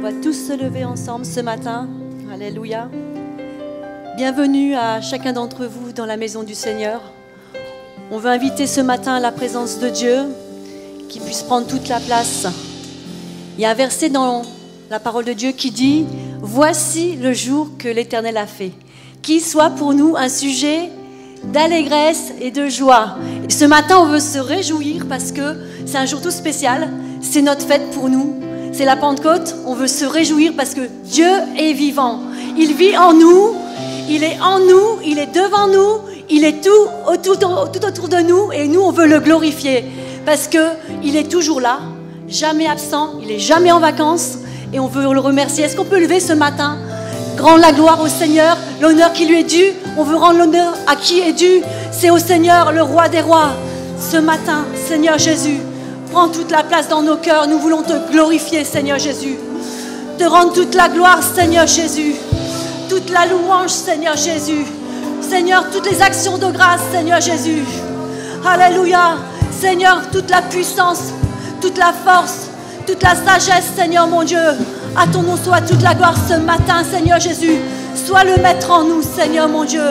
va tous se lever ensemble ce matin. Alléluia. Bienvenue à chacun d'entre vous dans la maison du Seigneur. On veut inviter ce matin la présence de Dieu qui puisse prendre toute la place. Il y a un verset dans la parole de Dieu qui dit « Voici le jour que l'Éternel a fait, qu'il soit pour nous un sujet d'allégresse et de joie. » Et ce matin, on veut se réjouir parce que c'est un jour tout spécial. C'est notre fête pour nous. C'est la Pentecôte. On veut se réjouir parce que Dieu est vivant. Il vit en nous. Il est en nous. Il est devant nous. Il est tout autour de nous. Et nous, on veut le glorifier parce qu'il est toujours là, jamais absent. Il n'est jamais en vacances. Et on veut le remercier. Est-ce qu'on peut lever ce matin? Rendre la gloire au Seigneur, l'honneur qui lui est dû. On veut rendre l'honneur à qui est dû. C'est au Seigneur, le roi des rois. Ce matin, Seigneur Jésus, prends toute la place dans nos cœurs. Nous voulons te glorifier, Seigneur Jésus. Te rendre toute la gloire, Seigneur Jésus. Toute la louange, Seigneur Jésus. Seigneur, toutes les actions de grâce, Seigneur Jésus. Alléluia. Seigneur, toute la puissance, toute la force, toute la sagesse, Seigneur mon Dieu. À ton nom soit toute la gloire ce matin, Seigneur Jésus. Sois le maître en nous, Seigneur mon Dieu.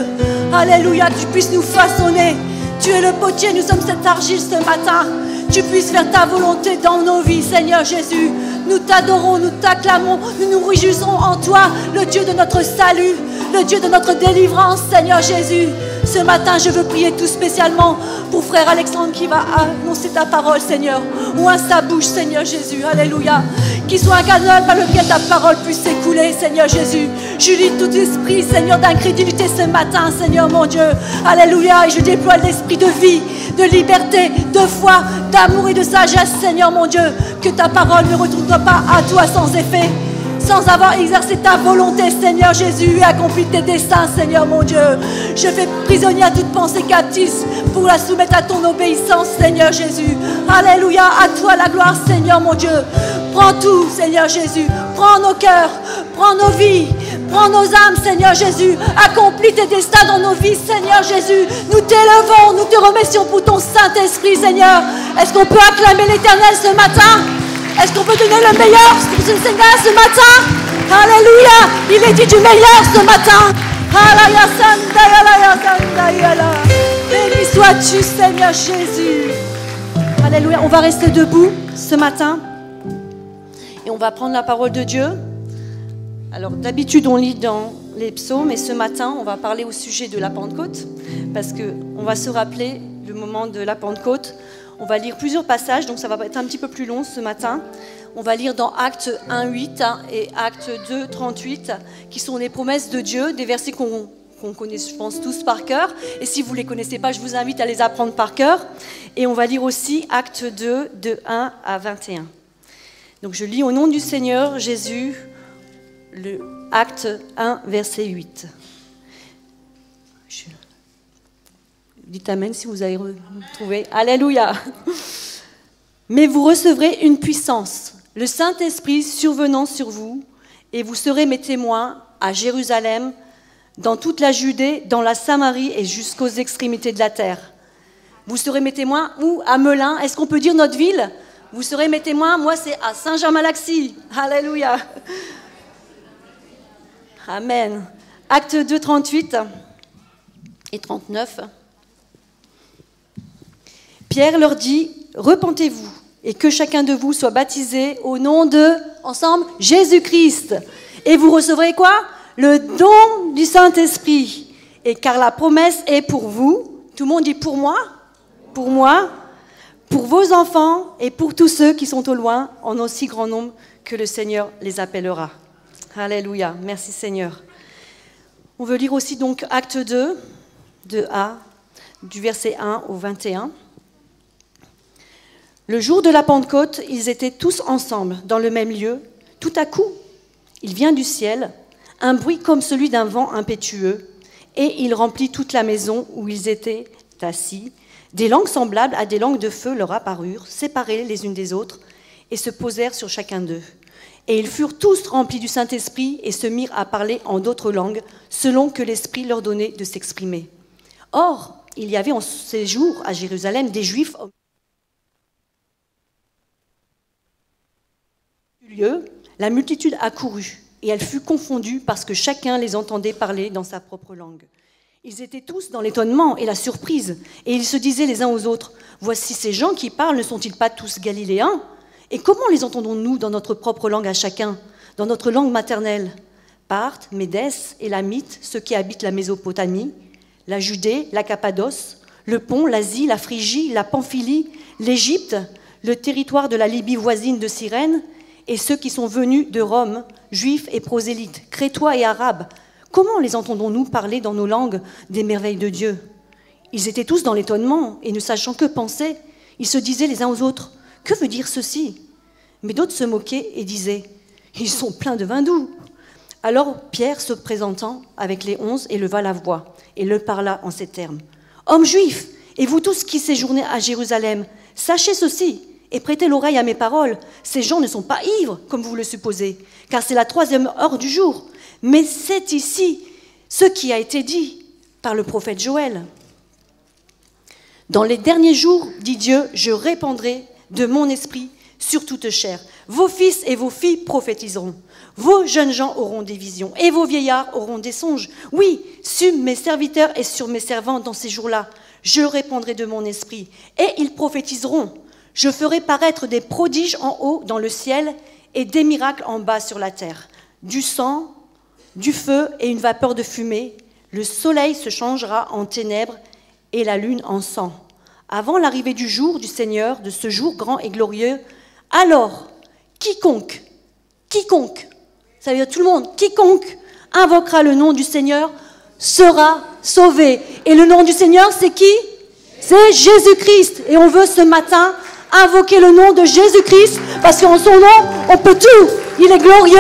Alléluia, que tu puisses nous façonner. Tu es le potier, nous sommes cette argile ce matin. Tu puisses faire ta volonté dans nos vies, Seigneur Jésus. Nous t'adorons, nous t'acclamons, nous nous réjouissons en toi, le Dieu de notre salut, le Dieu de notre délivrance, Seigneur Jésus. Ce matin, je veux prier tout spécialement pour frère Alexandre qui va annoncer ta parole, Seigneur. Ouvre sa bouche, Seigneur Jésus. Alléluia. Qu'il soit un canal par lequel ta parole puisse s'écouler, Seigneur Jésus. Je lis tout esprit, Seigneur, d'incrédulité ce matin, Seigneur mon Dieu. Alléluia. Et je déploie l'esprit de vie, de liberté, de foi, d'amour et de sagesse, Seigneur mon Dieu. Que ta parole ne retourne pas à toi sans effet, sans avoir exercé ta volonté, Seigneur Jésus, et accompli tes desseins, Seigneur mon Dieu. Je fais prisonnier à toute pensée captive pour la soumettre à ton obéissance, Seigneur Jésus. Alléluia, à toi la gloire, Seigneur mon Dieu. Prends tout, Seigneur Jésus. Prends nos cœurs, prends nos vies, prends nos âmes, Seigneur Jésus. Accomplis tes destins dans nos vies, Seigneur Jésus. Nous t'élevons, nous te remercions pour ton Saint-Esprit, Seigneur. Est-ce qu'on peut acclamer l'Éternel ce matin? Est-ce qu'on peut donner le meilleur pour ce Seigneur ce matin? Alléluia. Il est dit du meilleur ce matin. Béni sois-tu, Seigneur Jésus. Alléluia. On va rester debout ce matin et on va prendre la parole de Dieu. Alors d'habitude on lit dans les psaumes, et ce matin on va parler au sujet de la Pentecôte parce qu'on va se rappeler le moment de la Pentecôte. On va lire plusieurs passages, donc ça va être un petit peu plus long ce matin. On va lire dans Actes 1:8 et Actes 2:38, qui sont les promesses de Dieu, des versets qu'on connaît, je pense, tous par cœur. Et si vous ne les connaissez pas, je vous invite à les apprendre par cœur. Et on va lire aussi Actes 2, de 1 à 21. Donc je lis au nom du Seigneur Jésus, le Acte 1, verset 8. Dites Amen si vous avez retrouvé. Alléluia. Mais vous recevrez une puissance, le Saint-Esprit survenant sur vous, et vous serez mes témoins à Jérusalem, dans toute la Judée, dans la Samarie et jusqu'aux extrémités de la terre. Vous serez mes témoins où? À Melun. Est-ce qu'on peut dire notre ville? Vous serez mes témoins. Moi, c'est à Saint-Jean-Malaxy. Alléluia. Amen. Acte 2, 38 et 39. Pierre leur dit, repentez-vous et que chacun de vous soit baptisé au nom de, ensemble, Jésus-Christ. Et vous recevrez quoi? Le don du Saint-Esprit. Et car la promesse est pour vous. Tout le monde dit pour moi, pour vos enfants et pour tous ceux qui sont au loin, en aussi grand nombre que le Seigneur les appellera. Alléluia. Merci Seigneur. On veut lire aussi donc Acte 2, de A, du verset 1 au 21. Le jour de la Pentecôte, ils étaient tous ensemble, dans le même lieu. Tout à coup, il vient du ciel, un bruit comme celui d'un vent impétueux, et il remplit toute la maison où ils étaient assis. Des langues semblables à des langues de feu leur apparurent, séparées les unes des autres, et se posèrent sur chacun d'eux. Et ils furent tous remplis du Saint-Esprit et se mirent à parler en d'autres langues, selon que l'Esprit leur donnait de s'exprimer. Or, il y avait en ces jours à Jérusalem des Juifs lieu, La multitude accourut, et elle fut confondue parce que chacun les entendait parler dans sa propre langue. Ils étaient tous dans l'étonnement et la surprise, et ils se disaient les uns aux autres, « Voici ces gens qui parlent, ne sont-ils pas tous galiléens? Et comment les entendons-nous dans notre propre langue à chacun, dans notre langue maternelle ?» Parthes, Médès, Élamites, ceux qui habitent la Mésopotamie, la Judée, la Cappadoce, le Pont, l'Asie, la Phrygie, la Pamphylie, l'Égypte, le territoire de la Libye voisine de Cyrène, et ceux qui sont venus de Rome, juifs et prosélytes, crétois et arabes, comment les entendons-nous parler dans nos langues des merveilles de Dieu? Ils étaient tous dans l'étonnement, et ne sachant que penser, ils se disaient les uns aux autres, « Que veut dire ceci ?» Mais d'autres se moquaient et disaient, « Ils sont pleins de vin doux !» Alors Pierre, se présentant avec les 11, éleva la voix et le parla en ces termes. « Hommes juifs, et vous tous qui séjournez à Jérusalem, sachez ceci et prêtez l'oreille à mes paroles. Ces gens ne sont pas ivres, comme vous le supposez, car c'est la 3e heure du jour. Mais c'est ici ce qui a été dit par le prophète Joël. Dans les derniers jours, dit Dieu, je répandrai de mon esprit sur toute chair. Vos fils et vos filles prophétiseront. Vos jeunes gens auront des visions et vos vieillards auront des songes. Oui, sur mes serviteurs et sur mes servantes dans ces jours-là, je répandrai de mon esprit et ils prophétiseront. Je ferai paraître des prodiges en haut dans le ciel et des miracles en bas sur la terre. Du sang, du feu et une vapeur de fumée. Le soleil se changera en ténèbres et la lune en sang. Avant l'arrivée du jour du Seigneur, de ce jour grand et glorieux, alors quiconque, ça veut dire tout le monde, quiconque invoquera le nom du Seigneur sera sauvé. Et le nom du Seigneur, c'est qui? C'est Jésus-Christ. Et on veut ce matin invoquer le nom de Jésus-Christ parce qu'en son nom, on peut tout. Il est glorieux,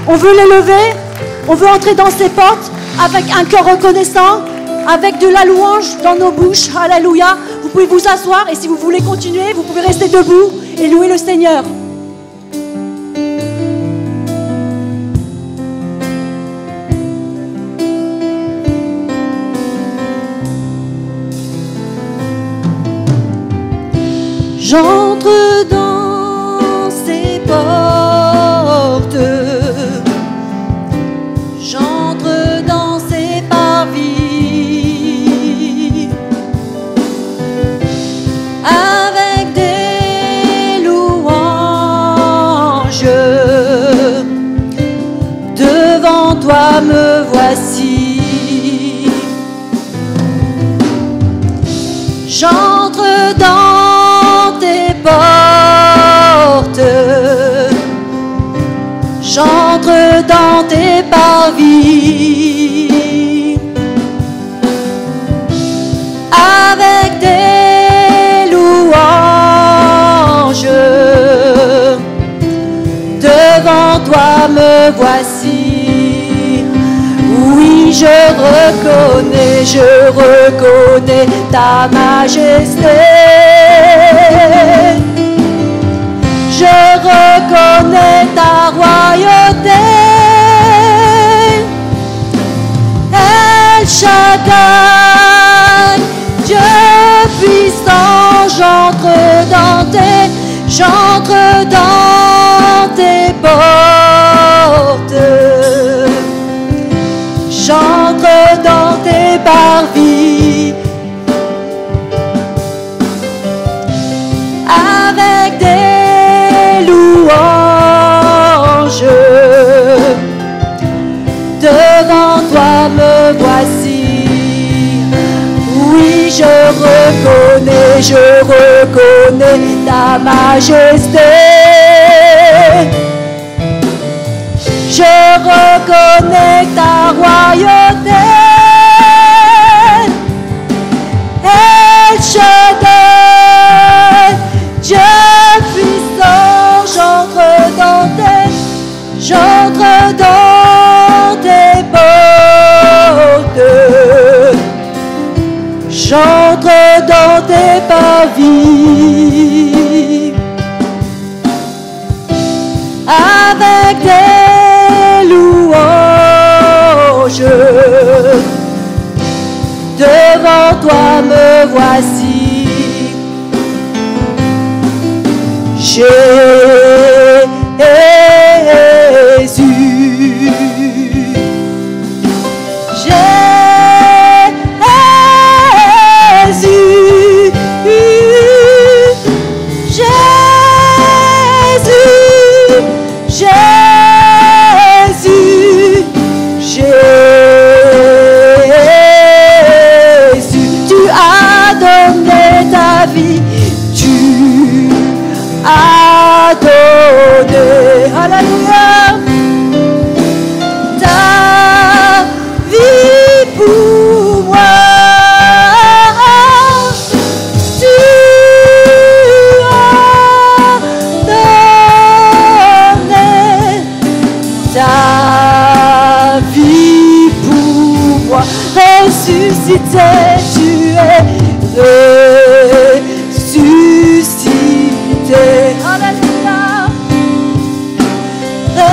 on veut l'élever, on veut entrer dans ses portes avec un cœur reconnaissant, avec de la louange dans nos bouches. Alléluia. Vous pouvez vous asseoir et si vous voulez continuer, vous pouvez rester debout et louer le Seigneur. J'entre dans ses portes, j'entre dans ses parvis, avec des louanges, devant toi me voici. J'entre dans tes portes, j'entre dans tes parvis, avec des louanges, devant toi me voici. Oui, je reconnais ta majesté. Je reconnais ta royauté. El Shaddai, Dieu puissant, j'entre dans tes portes. J'entre dans tes parvis, avec des louanges, devant toi me voici. Oui, je reconnais ta majesté. Je reconnais ta royauté. El Shaddai, Dieu puissant, j'entre dans tes portes. J'entre dans tes parvis, avec des louanges, devant toi me voici. Jésus. ressuscité, tu es ressuscité. Alléluia. Ressuscité.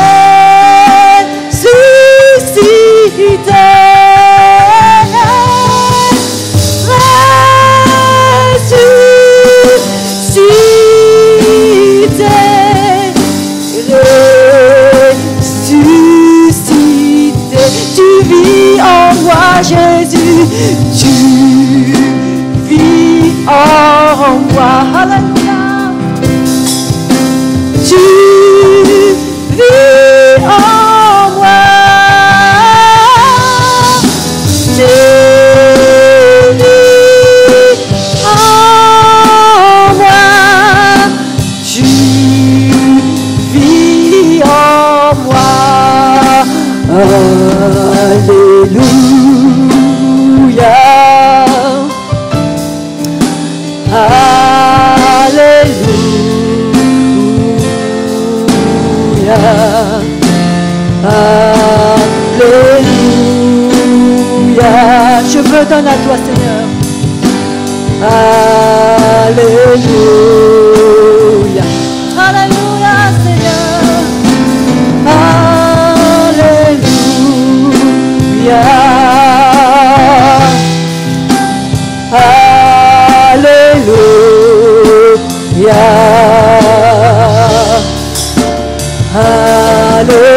Tu vis en moi, Jésus, tu vis en moi, alléluia. Tu vis en moi, tu vis en moi, tu vis en moi. Alléluia, Alléluia, Alléluia. Je me donne à toi, Seigneur. Alléluia, Alléluia, Seigneur. Alléluia, Alléluia, Alléluia,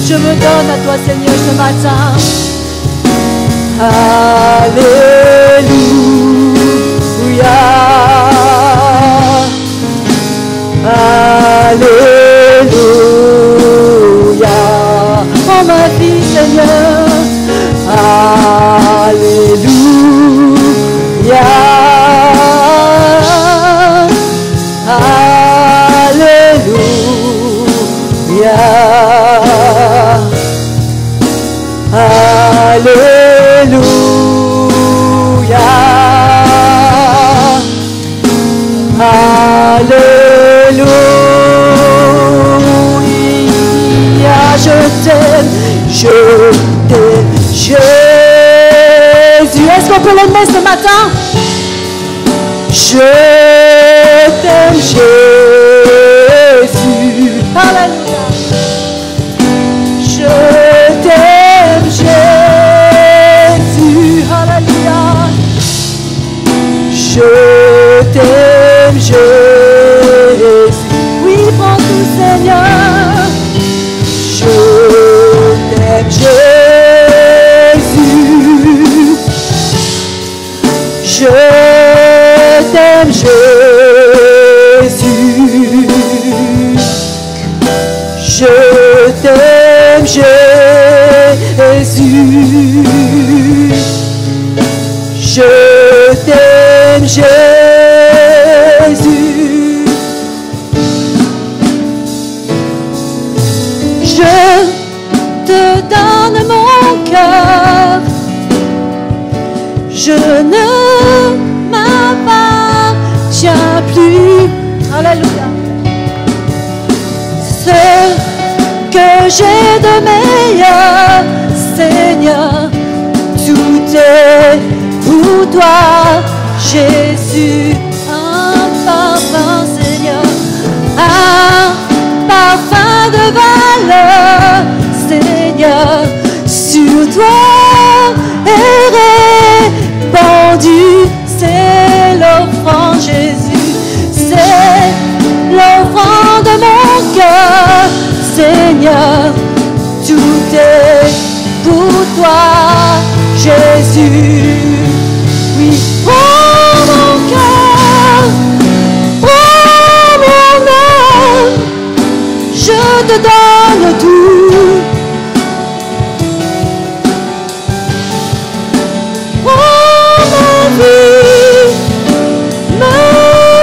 Je me donne à toi, Seigneur, ce matin. Alléluia, Alléluia. Oh ma vie, Seigneur. Alléluia, Alléluia, Alléluia, Alléluia. Je t'aime, Jésus. Est-ce qu'on peut l'aimer ce matin? Je t'aime, Jésus. Alléluia. Je t'aime, Jésus. Alléluia. Je t'aime, Jésus. Oui, prends tout, Seigneur. Je t'aime, Jésus. Je t'aime, Jésus. Je t'aime, Jésus. Je t'aime, Jésus. Je te donne mon cœur. Je ne m'appartiens plus. Alléluia. Ce que j'ai de meilleur, Seigneur, tout est pour toi, Jésus. Un parfum, Seigneur, un parfum de valeur, Seigneur, sur toi est répandu. C'est l'offrande, Jésus, c'est l'offrande de mon cœur, Seigneur, tout est pour toi, Jésus. Oui, prends mon cœur, prends mon âme, je te donne tout. Prends ma vie, me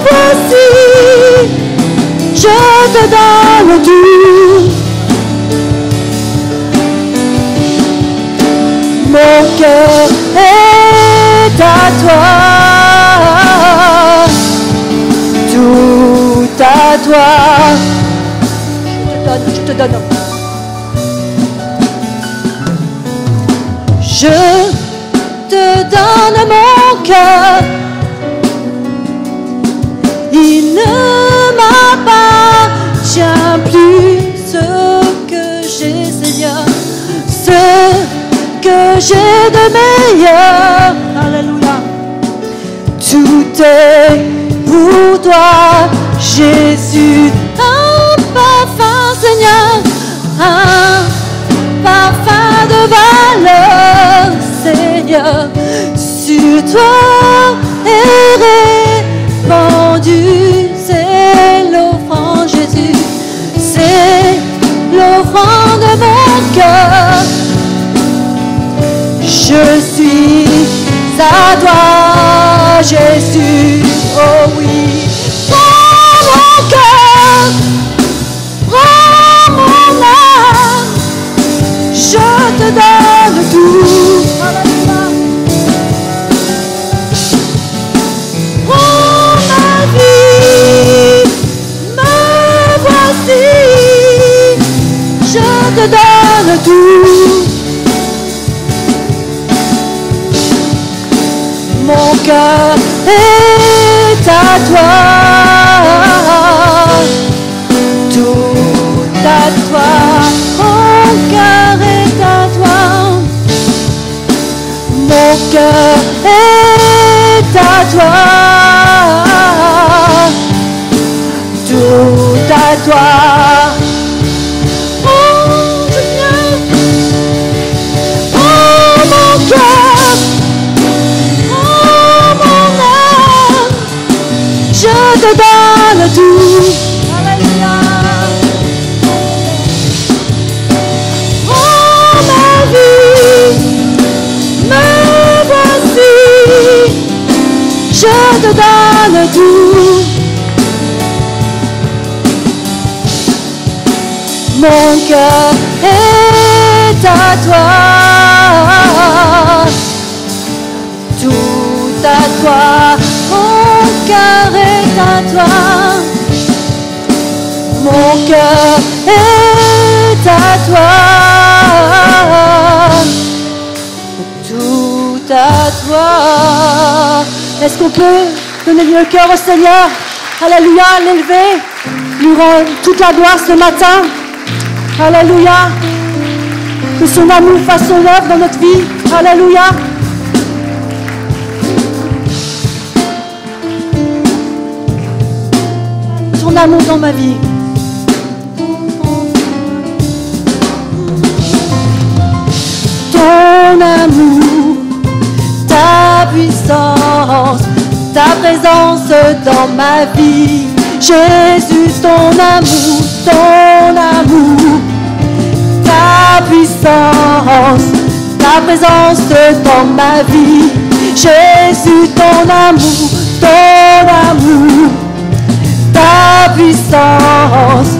voici, je te donne. donne tout. Mon cœur est à toi, tout à toi. Je te donne. Je te donne mon cœur. Il ne m'appartient plus. Ce que j'ai, Seigneur, ce que j'ai de meilleur. Alléluia. Tout est pour toi, Jésus. Un parfum, Seigneur, un parfum de valeur, Seigneur. Sur toi est répandu, c'est l'offrande, Jésus. C'est l'offrande de mon cœur. Je suis à toi, Jésus. Oh oui. Prends mon cœur, prends mon âme. Je te donne tout. Prends ma vie, me voici. Je te donne tout. Mon cœur est à toi, tout à toi. Mon cœur est à toi, mon cœur est à toi, tout à toi. Oh Seigneur, oh mon cœur. Je te donne tout. Alléluia. Oh ma vie, me voici. Je te donne tout. Mon cœur est à toi. Tout à toi. Mon cœur est à toi, mon cœur est à toi, tout à toi. Est-ce qu'on peut donner le cœur au Seigneur? Alléluia, l'élever, lui rendre toute la gloire ce matin. Alléluia, que son amour fasse son œuvre dans notre vie. Alléluia. Ton amour dans ma vie. Ton amour, ta puissance, ta présence dans ma vie. Jésus, ton amour, ta puissance, ta présence dans ma vie. Jésus, ton amour, ta puissance,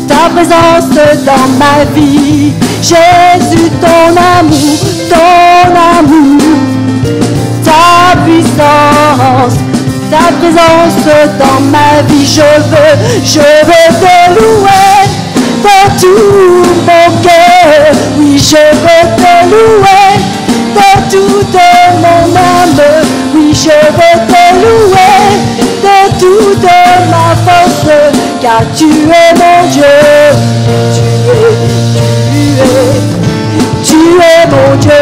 ta présence dans ma vie. Jésus, ton amour, ta puissance, ta présence dans ma vie. Je veux te louer de tout mon cœur. Oui, je veux te louer de toute mon âme. Oui, je veux te louer de toute ma force, car tu es mon Dieu. Tu es mon Dieu.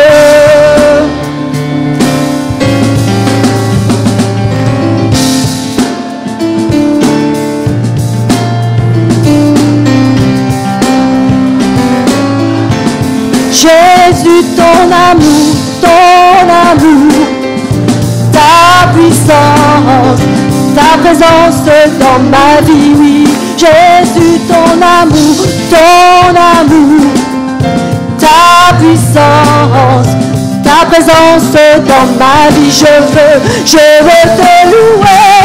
Jésus, ton amour, ta puissance, ta présence dans ma vie, oui. Jésus, ton amour, ta puissance, ta présence dans ma vie. Je veux te louer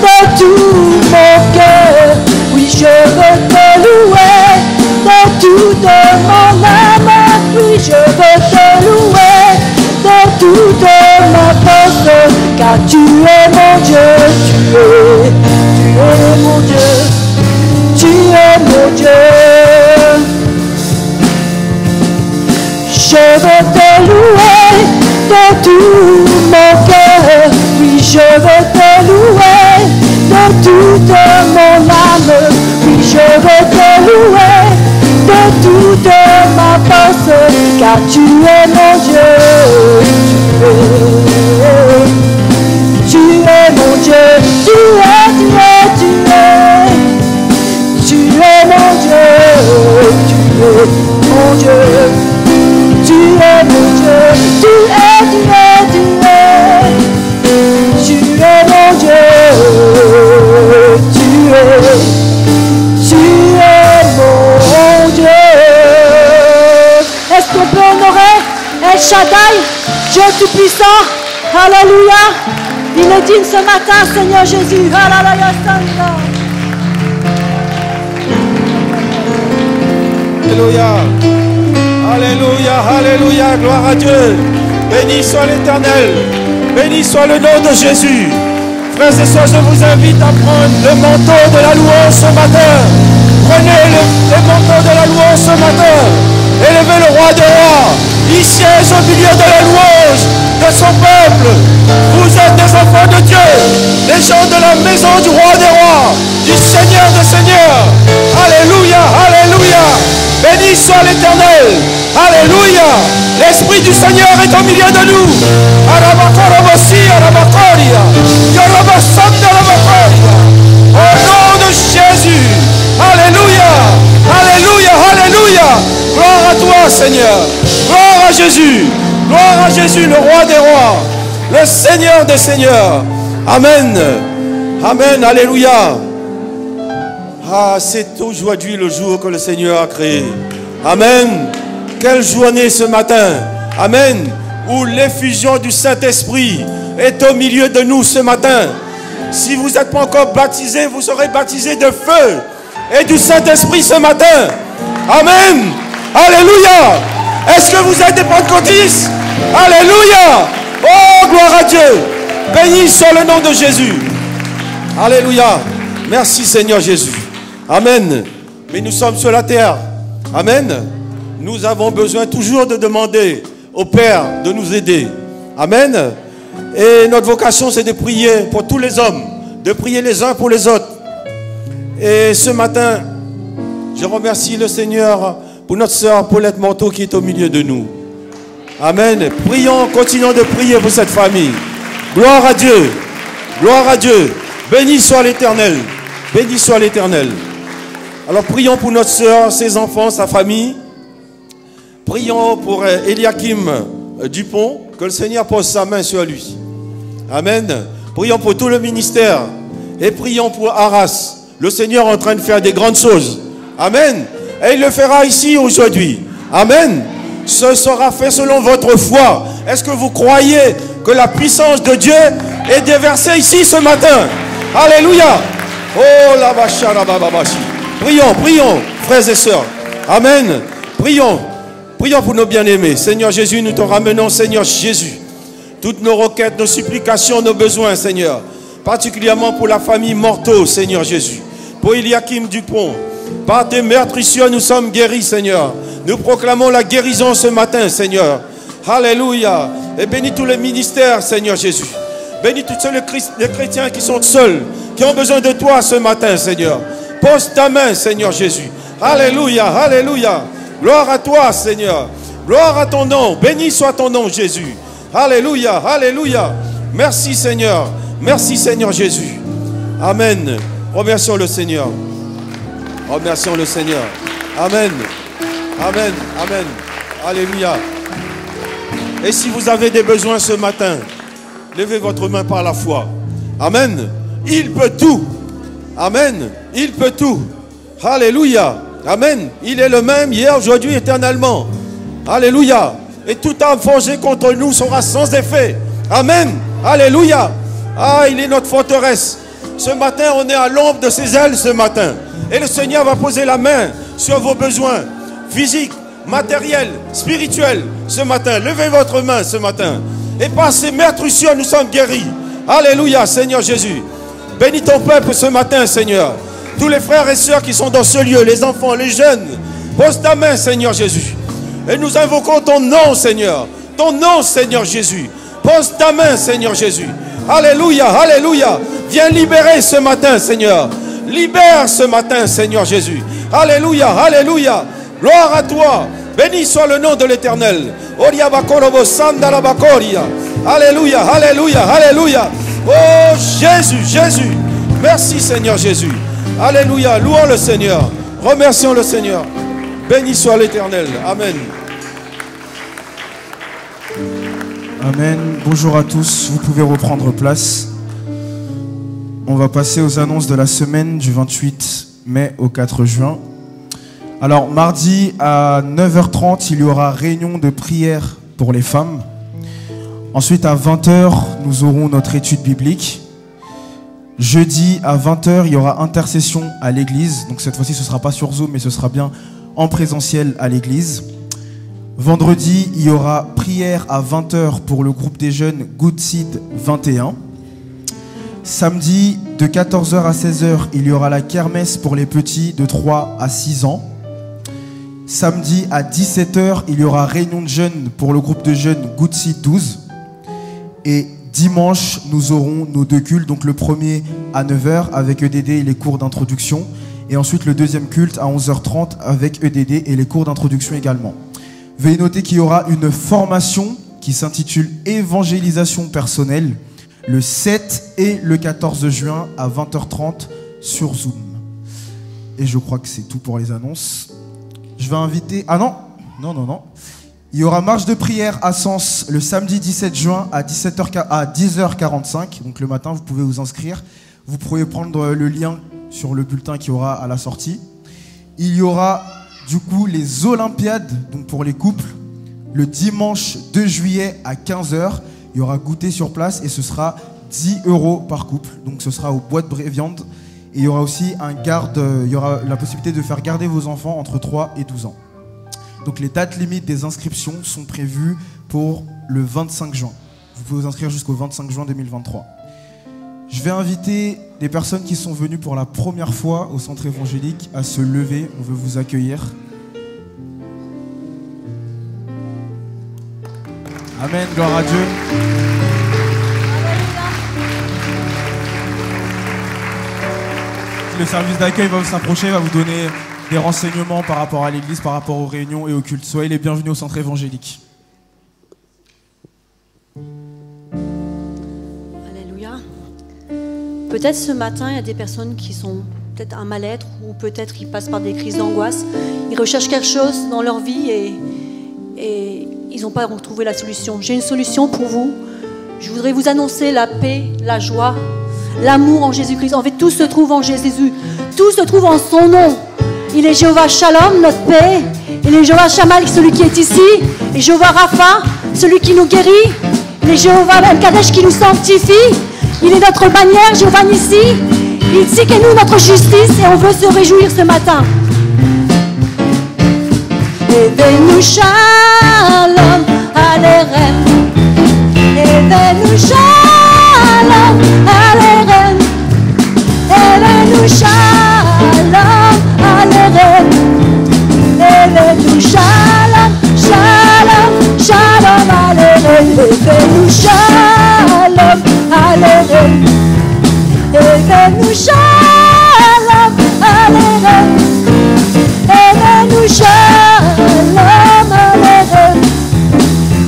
de tout mon cœur. Oui, je veux te louer tout mon cœur, oui je veux te louer. De toute mon âme, oui je veux te louer. De toute ma force, car tu es mon Dieu. Tu es mon Dieu, tu es mon Dieu, tu es mon Dieu, tu es mon Dieu, tu es mon Dieu, tu es mon Dieu. Est-ce qu'on peut honorer El Shaddai, Dieu Tout-Puissant? Alléluia. Il est digne ce matin, Seigneur Jésus. Alléluia. Alléluia, alléluia, alléluia, gloire à Dieu. Béni soit l'Éternel, béni soit le nom de Jésus. Frères et sœurs, je vous invite à prendre le manteau de la louange ce matin. Prenez le manteau de la louange ce matin. Élevez le roi des rois. Il siège au milieu de la louange de son peuple. Vous êtes des enfants de Dieu, les gens de la maison du roi des rois, du Seigneur des seigneurs. Alléluia, alléluia. Béni soit l'Éternel. Alléluia. L'Esprit du Seigneur est au milieu de nous. Au nom de Jésus. Alléluia. Alléluia. Alléluia. Gloire à toi, Seigneur. Gloire à Jésus. Gloire à Jésus, le roi des rois, le Seigneur des seigneurs. Amen. Amen. Alléluia. Ah, c'est aujourd'hui le jour que le Seigneur a créé. Amen. Quelle journée ce matin. Amen. Où l'effusion du Saint-Esprit est au milieu de nous ce matin. Si vous n'êtes pas encore baptisé, vous serez baptisé de feu et du Saint-Esprit ce matin. Amen. Alléluia. Est-ce que vous êtes des pentecôtistes? Alléluia. Oh, gloire à Dieu. Béni soit le nom de Jésus. Alléluia. Merci Seigneur Jésus. Amen. Mais nous sommes sur la terre. Amen. Nous avons besoin toujours de demander au Père de nous aider. Amen. Et notre vocation, c'est de prier pour tous les hommes, de prier les uns pour les autres. Et ce matin, je remercie le Seigneur pour notre sœur Paulette Manteau qui est au milieu de nous. Amen. Prions, continuons de prier pour cette famille. Gloire à Dieu. Gloire à Dieu. Béni soit l'Éternel. Béni soit l'Éternel. Alors prions pour notre sœur, ses enfants, sa famille. Prions pour Eliakim Dupont, que le Seigneur pose sa main sur lui. Amen. Prions pour tout le ministère. Et prions pour Arras. Le Seigneur est en train de faire des grandes choses. Amen. Et il le fera ici aujourd'hui. Amen. Ce sera fait selon votre foi. Est-ce que vous croyez que la puissance de Dieu est déversée ici ce matin? Alléluia. Oh la bacha la bababashi. Prions, prions, frères et sœurs. Amen. Prions. Prions pour nos bien-aimés. Seigneur Jésus, nous te ramenons, Seigneur Jésus, toutes nos requêtes, nos supplications, nos besoins, Seigneur. Particulièrement pour la famille Morteau, Seigneur Jésus. Pour Eliakim Dupont. Par tes meurtrissures, nous sommes guéris, Seigneur. Nous proclamons la guérison ce matin, Seigneur. Alléluia. Et bénis tous les ministères, Seigneur Jésus. Bénis tous les chrétiens qui sont seuls, qui ont besoin de toi ce matin, Seigneur. Pose ta main, Seigneur Jésus. Alléluia, alléluia. Gloire à toi, Seigneur. Gloire à ton nom. Béni soit ton nom, Jésus. Alléluia, alléluia. Merci, Seigneur. Merci, Seigneur Jésus. Amen. Remercions le Seigneur. Remercions le Seigneur. Amen. Amen. Amen. Alléluia. Et si vous avez des besoins ce matin, levez votre main par la foi. Amen. Il peut tout. Amen. Il peut tout. Alléluia. Amen. Il est le même hier, aujourd'hui, éternellement. Alléluia. Et toute arme forgée contre nous sera sans effet. Amen. Alléluia. Ah, il est notre forteresse. Ce matin, on est à l'ombre de ses ailes ce matin. Et le Seigneur va poser la main sur vos besoins physiques, matériels, spirituels ce matin. Levez votre main ce matin. Et par ces meurtrissures, nous sommes guéris. Alléluia, Seigneur Jésus. Bénis ton peuple ce matin, Seigneur. Tous les frères et sœurs qui sont dans ce lieu, les enfants, les jeunes, pose ta main, Seigneur Jésus. Et nous invoquons ton nom, Seigneur. Ton nom, Seigneur Jésus. Pose ta main, Seigneur Jésus. Alléluia, alléluia. Viens libérer ce matin, Seigneur. Libère ce matin, Seigneur Jésus. Alléluia, alléluia. Gloire à toi. Béni soit le nom de l'Éternel. Alléluia, alléluia, alléluia. Oh Jésus, Jésus. Merci Seigneur Jésus. Alléluia, louons le Seigneur. Remercions le Seigneur. Béni soit l'Éternel. Amen. Amen. Bonjour à tous. Vous pouvez reprendre place. On va passer aux annonces de la semaine du 28 mai au 4 juin. Alors, mardi à 9h30, il y aura réunion de prière pour les femmes. Ensuite, à 20h, nous aurons notre étude biblique. Jeudi, à 20h, il y aura intercession à l'église. Donc, cette fois-ci, ce ne sera pas sur Zoom, mais ce sera bien en présentiel à l'église. Vendredi, il y aura prière à 20h pour le groupe des jeunes Good Seed 21. Samedi, de 14h à 16h, il y aura la kermesse pour les petits de 3 à 6 ans. Samedi à 17h, il y aura réunion de jeunes pour le groupe de jeunes Good Seed 12. Et dimanche, nous aurons nos deux cultes. Donc le premier à 9h avec EDD et les cours d'introduction. Et ensuite le deuxième culte à 11h30 avec EDD et les cours d'introduction également. Veuillez noter qu'il y aura une formation qui s'intitule Évangélisation personnelle le 7 et le 14 juin à 20h30 sur Zoom. Et je crois que c'est tout pour les annonces. Je vais inviter... Ah non. Il y aura marche de prière à Sens le samedi 17 juin à 10h45. Donc le matin, vous pouvez vous inscrire. Vous pouvez prendre le lien sur le bulletin qu'il y aura à la sortie. Il y aura du coup les Olympiades, donc pour les couples, le dimanche 2 juillet à 15h. Il y aura goûter sur place et ce sera 10 € par couple. Donc ce sera au Bois de Bréviande. Et il y aura aussi il y aura la possibilité de faire garder vos enfants entre 3 et 12 ans. Donc les dates limites des inscriptions sont prévues pour le 25 juin. Vous pouvez vous inscrire jusqu'au 25 juin 2023. Je vais inviter les personnes qui sont venues pour la première fois au centre évangélique à se lever. On veut vous accueillir. Amen, gloire à Dieu. Le service d'accueil va s'approcher, va vous donner des renseignements par rapport à l'église, par rapport aux réunions et aux cultes. Soyez les bienvenus au centre évangélique. Alléluia. Peut-être ce matin, il y a des personnes qui sont peut-être un mal-être ou peut-être ils passent par des crises d'angoisse. Ils recherchent quelque chose dans leur vie et ils n'ont pas retrouvé la solution. J'ai une solution pour vous. Je voudrais vous annoncer la paix, la joie, l'amour en Jésus-Christ. En fait, tout se trouve en Jésus. Tout se trouve en son nom. Il est Jéhovah Shalom, notre paix. Il est Jéhovah Shammah, celui qui est ici. Et Jéhovah Rapha, celui qui nous guérit. Il est Jéhovah El-Kadesh qui nous sanctifie. Il est notre bannière, Jéhovah Nissi. Il dit que nous, notre justice, et on veut se réjouir ce matin. Evenu Shalom Alerem. Evenu Shalom Alerem. Evenu Shalom Alerem. Evenu Shalom, Shalom, Shalom Alerem. Evenu Shalom Alerem. Evenu Shalom Alerem. Evenu Shalom Alerem.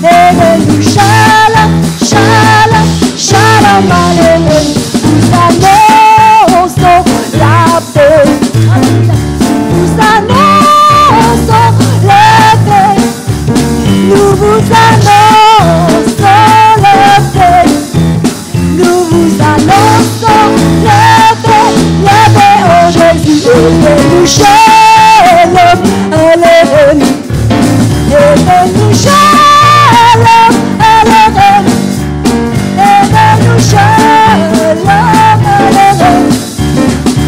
Evenu Shalom, Shalom, Shalom Alerem. Nous annonçons la paix. Nous annonçons la paix. Nous vous annonçons la paix. Nous vous annonçons la paix en Jésus. Evenu Shalom Alerem. Evenu Shalom Alerem. Evenu Shalom Alerem.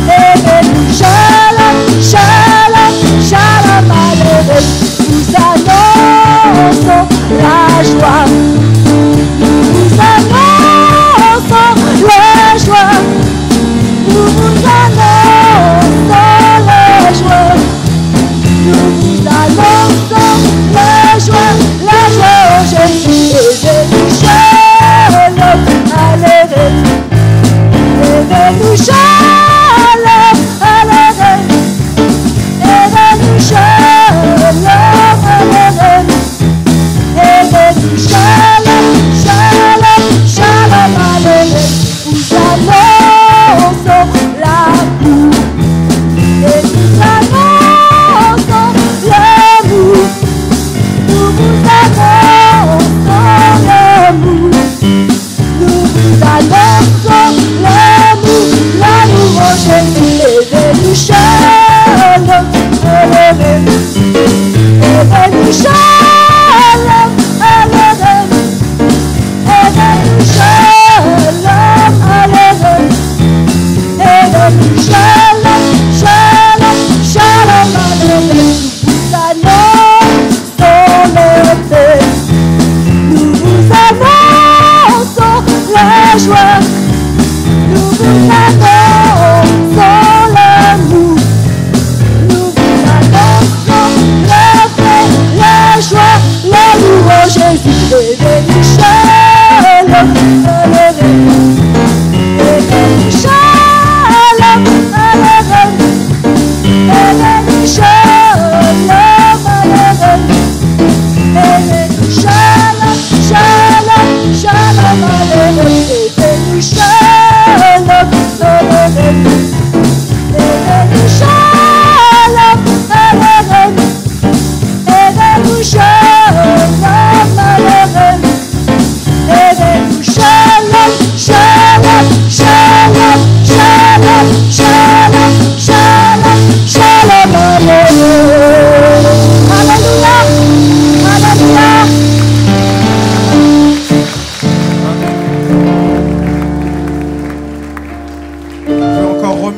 Evenu Shalom, Shalom, Shalom Alerem. Nous annonçons la joie. Nous annonçons la joie. Nous vous annonçons la joie.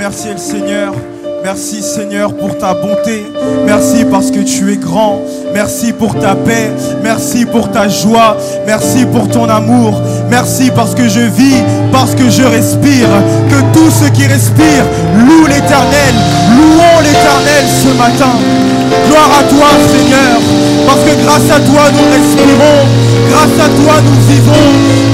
remercier le Seigneur. Merci Seigneur pour ta bonté. Merci parce que tu es grand. Merci pour ta paix. Merci pour ta joie. Merci pour ton amour. Merci parce que je vis, parce que je respire. Que tous ceux qui respirent louent l'Éternel. Louons l'Éternel ce matin. Gloire à toi Seigneur. Parce que grâce à toi nous respirons. Grâce à toi nous vivons.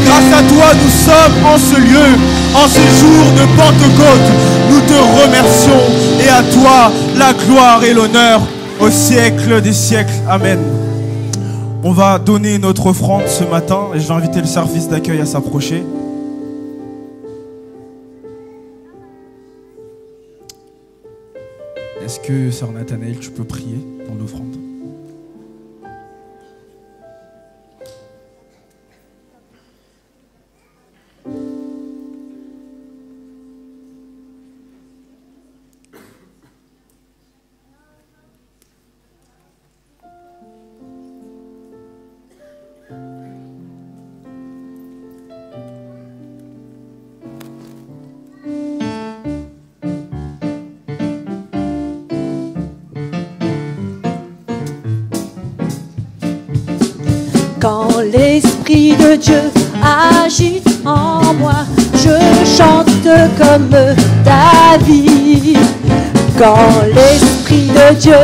Grâce à toi nous sommes en ce lieu. En ce jour de Pentecôte, nous te remercions. Et à toi la gloire et l'honneur au siècle des siècles. Amen. On va donner notre offrande ce matin et je vais inviter le service d'accueil à s'approcher. Est-ce que Sœur Nathanaël, tu peux prier pour l'offrande? Quand l'Esprit de Dieu agite en moi, je chante comme David. Quand l'Esprit de Dieu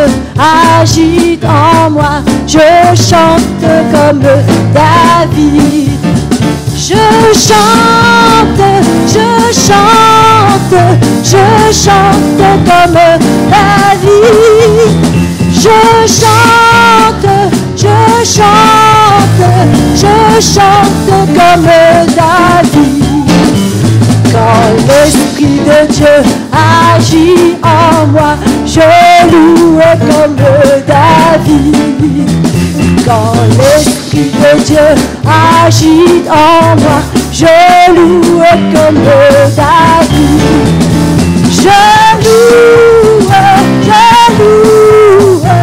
agite en moi, je chante comme David. Je chante comme David. Je chante comme David. Quand l'Esprit de Dieu agit en moi, je loue comme David. Quand l'Esprit de Dieu agit en moi, je loue comme David. Je loue comme David.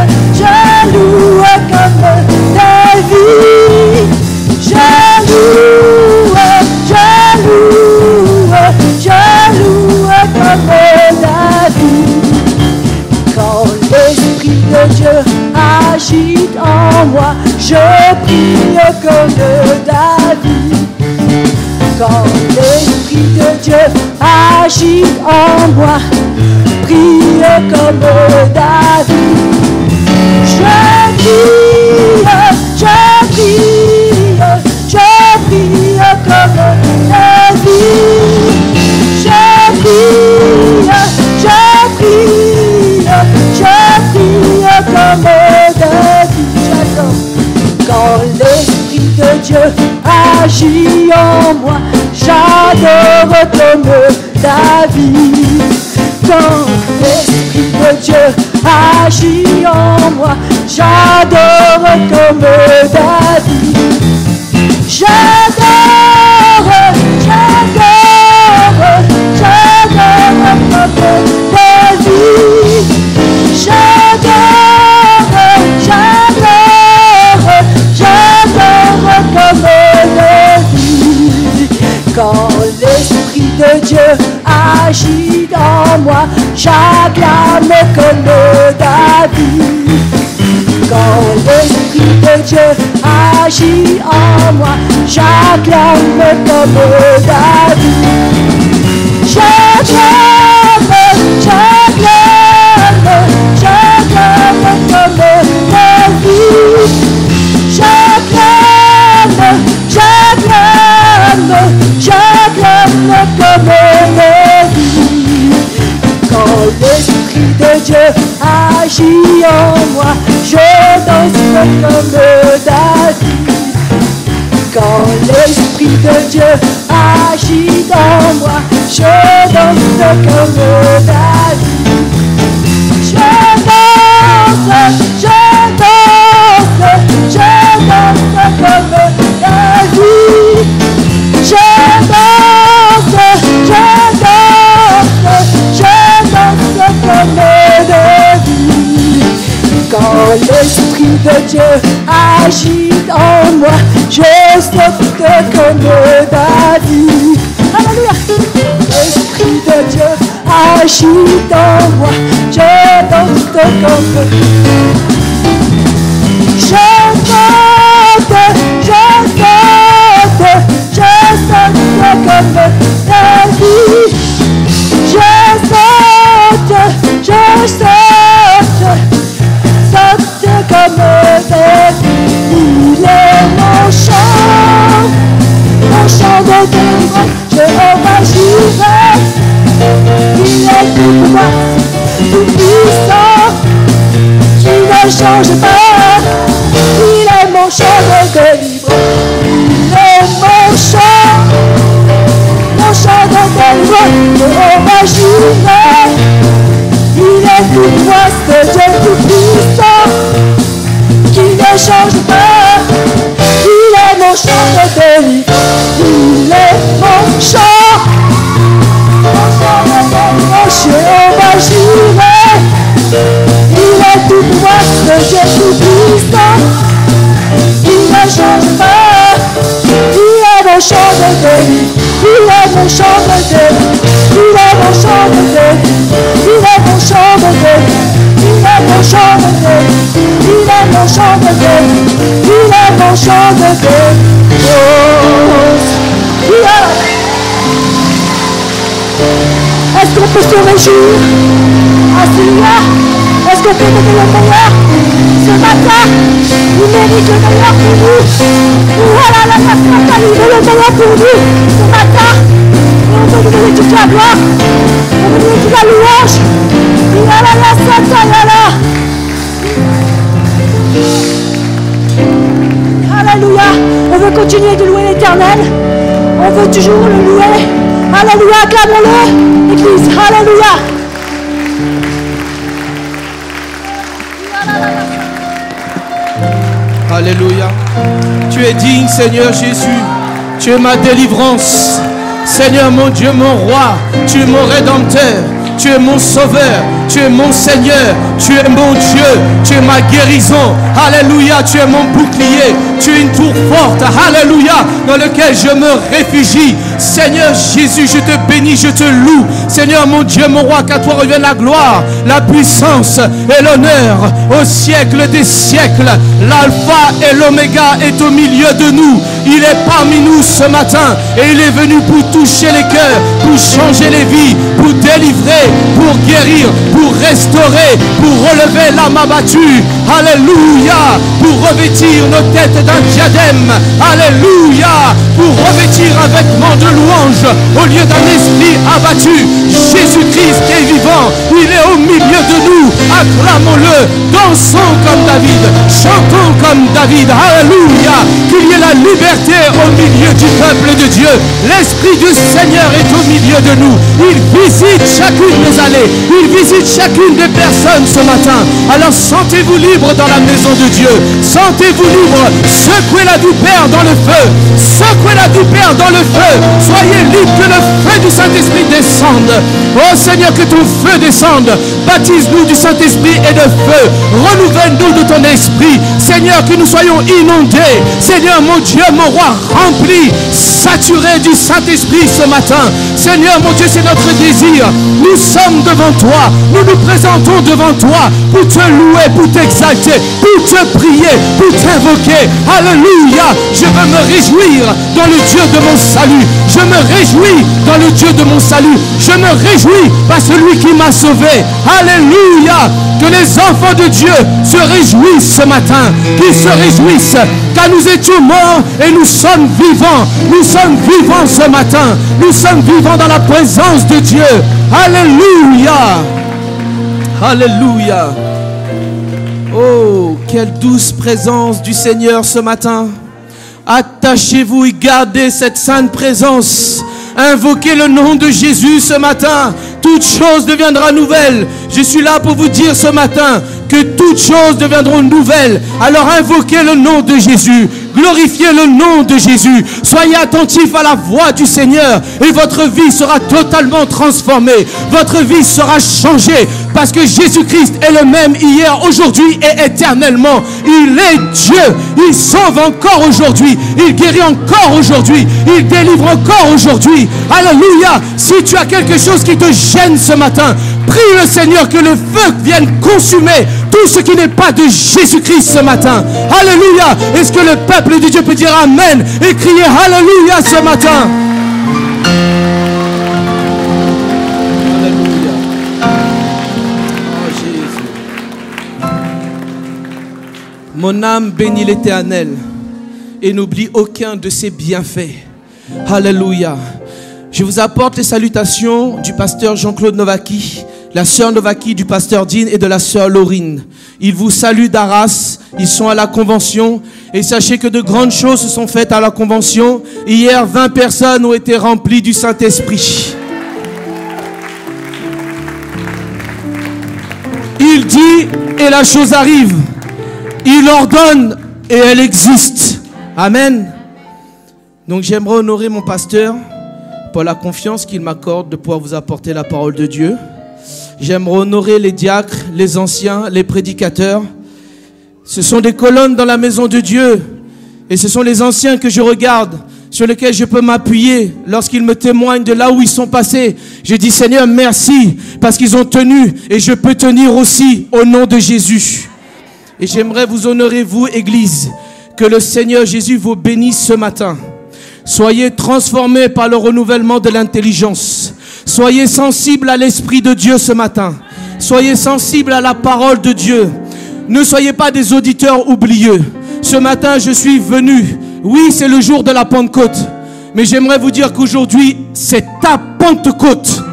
Je loue comme David. Quand l'Esprit de Dieu agite en moi, je prie comme David. Quand l'Esprit de Dieu agite en moi, prie comme David. Je prie comme David. Je prie comme David. J'adore. Quand l'Esprit de Dieu agit en moi, j'adore comme David. Quand l'Esprit de Dieu agit en moi, j'adore comme David. J'adore comme David. la vie. Quand l'Esprit de Dieu agit en moi, j'acclame comme David. J'acclame comme David. J'acclame comme David. Quand l'Esprit de Dieu agit en moi, je danse comme David. Quand l'Esprit de Dieu agit en moi, je danse comme David. Je danse comme David. Je danse comme David. Quand l'Esprit de Dieu agit en moi, je saute comme David. Alléluia. L'Esprit de Dieu agit en moi, je danse comme David. Je saute comme David. Je saute comme David. Il est mon chant de délivrance. Jéhovah Jireh. Il est tout moi, tout puissant, qui ne change pas. Il est mon chant de délivrance. Il est mon chant de délivrance. Jéhovah Jireh. Il est tout moi, ce Dieu tout puissant, qui ne change pas. Il est mon chant de délivrance. Il est mon chant de délivrance. Jéhovah Jireh. Il est tout moi, ce Dieu tout puissant, qui ne change pas. Il est mon chant de délivrance. Il est mon chant de délivrance. Il est mon chant de délivrance. Il est mon chant de délivrance. Il est mon chant de délivrance. Il est mon chant de délivrance. Il est mon chant de délivrance. Est-ce qu'on peut se réjouir? Alléluia. Est-ce qu'on peut donner le meilleur ce matin? Il mérite le meilleur pour nous. Voilà la matin, il veut le meilleur pour nous ce matin. Et on veut lui donner toute la gloire. On veut lui donner toute la louange. Alléluia. On veut continuer de louer l'Éternel. On veut toujours le louer. Alléluia. Acclamons-le, Église. Alléluia. Alléluia. Tu es digne, Seigneur Jésus. Tu es ma délivrance. Seigneur mon Dieu, mon roi. Tu es mon rédempteur. Tu es mon sauveur. Tu es mon Seigneur. Tu es mon Dieu. Tu es ma guérison. Alléluia. Tu es mon bouclier. Tu es une tour forte. Alléluia. Dans lequel je me réfugie. Seigneur Jésus, je te bénis, je te loue. Seigneur mon Dieu, mon roi, qu'à toi revienne la gloire, la puissance et l'honneur au siècle des siècles. L'alpha et l'oméga est au milieu de nous. Il est parmi nous ce matin et il est venu pour toucher les cœurs, pour changer les vies, pour délivrer, pour guérir, pour restaurer, pour relever l'âme abattue. Alléluia. Pour revêtir nos têtes d'un diadème. Alléluia. Pour revêtir un vêtement de louange au lieu d'un esprit abattu. Jésus-Christ est vivant. Il est au milieu de nous. Acclamons-le. Dansons comme David. Chantons comme David. Alléluia. Qu'il y ait la liberté au milieu du peuple de Dieu. L'Esprit du Seigneur est au milieu de nous. Il visite chacune des allées. Il visite chacune des personnes ce matin. Alors sentez-vous libre dans la maison de Dieu. Sentez-vous libre. Secouez la vipère dans le feu. Secouez la vipère dans le feu. Soyez libres, que le feu du Saint-Esprit descende. Oh Seigneur, que ton feu descende. Baptise-nous du Saint-Esprit et de feu. Renouvelle-nous de ton esprit. Seigneur, que nous soyons inondés. Seigneur, mon Dieu, mon roi, remplis. saturés du Saint-Esprit ce matin. Seigneur, mon Dieu, c'est notre désir. Nous sommes devant toi. Nous nous présentons devant toi pour te louer, pour t'exalter, pour te prier, pour t'invoquer. Alléluia. Je veux me réjouir dans le Dieu de mon salut. Je me réjouis dans le Dieu de mon salut. Je me réjouis par celui qui m'a sauvé. Alléluia. Que les enfants de Dieu se réjouissent ce matin. Qu'ils se réjouissent. Car nous étions morts et nous sommes vivants. Nous sommes vivants ce matin. Nous sommes vivants dans la présence de Dieu. Alléluia. Alléluia. Oh, quelle douce présence du Seigneur ce matin. Attachez-vous et gardez cette sainte présence. Invoquez le nom de Jésus ce matin. Toute chose deviendra nouvelle. Je suis là pour vous dire ce matin que toutes choses deviendront nouvelles. Alors invoquez le nom de Jésus. Glorifiez le nom de Jésus. Soyez attentifs à la voix du Seigneur et votre vie sera totalement transformée. Votre vie sera changée parce que Jésus-Christ est le même hier, aujourd'hui et éternellement. Il est Dieu. Il sauve encore aujourd'hui. Il guérit encore aujourd'hui. Il délivre encore aujourd'hui. Alléluia. Si tu as quelque chose qui te gêne ce matin, prie le Seigneur que le feu vienne consumer tout ce qui n'est pas de Jésus-Christ ce matin. Alléluia. Est-ce que le peuple de Dieu peut dire Amen et crier Alléluia ce matin? Alléluia. Oh Jésus. Mon âme bénit l'Éternel et n'oublie aucun de ses bienfaits. Alléluia. Je vous apporte les salutations du pasteur Jean-Claude Novaki, la sœur Novaki, du pasteur Dean et de la sœur Laurine. Ils vous saluent d'Arras, ils sont à la convention et sachez que de grandes choses se sont faites à la convention. Hier, 20 personnes ont été remplies du Saint-Esprit. Il dit et la chose arrive. Il ordonne et elle existe. Amen. Donc j'aimerais honorer mon pasteur pour la confiance qu'il m'accorde de pouvoir vous apporter la parole de Dieu. J'aimerais honorer les diacres, les anciens, les prédicateurs. Ce sont des colonnes dans la maison de Dieu. Et ce sont les anciens que je regarde, sur lesquels je peux m'appuyer lorsqu'ils me témoignent de là où ils sont passés. Je dis Seigneur, merci, parce qu'ils ont tenu et je peux tenir aussi au nom de Jésus. Et j'aimerais vous honorer, vous, Église, que le Seigneur Jésus vous bénisse ce matin. Soyez transformés par le renouvellement de l'intelligence. Soyez sensibles à l'Esprit de Dieu ce matin. Soyez sensibles à la parole de Dieu. Ne soyez pas des auditeurs oublieux. Ce matin, je suis venu. Oui, c'est le jour de la Pentecôte. Mais j'aimerais vous dire qu'aujourd'hui, c'est ta Pentecôte.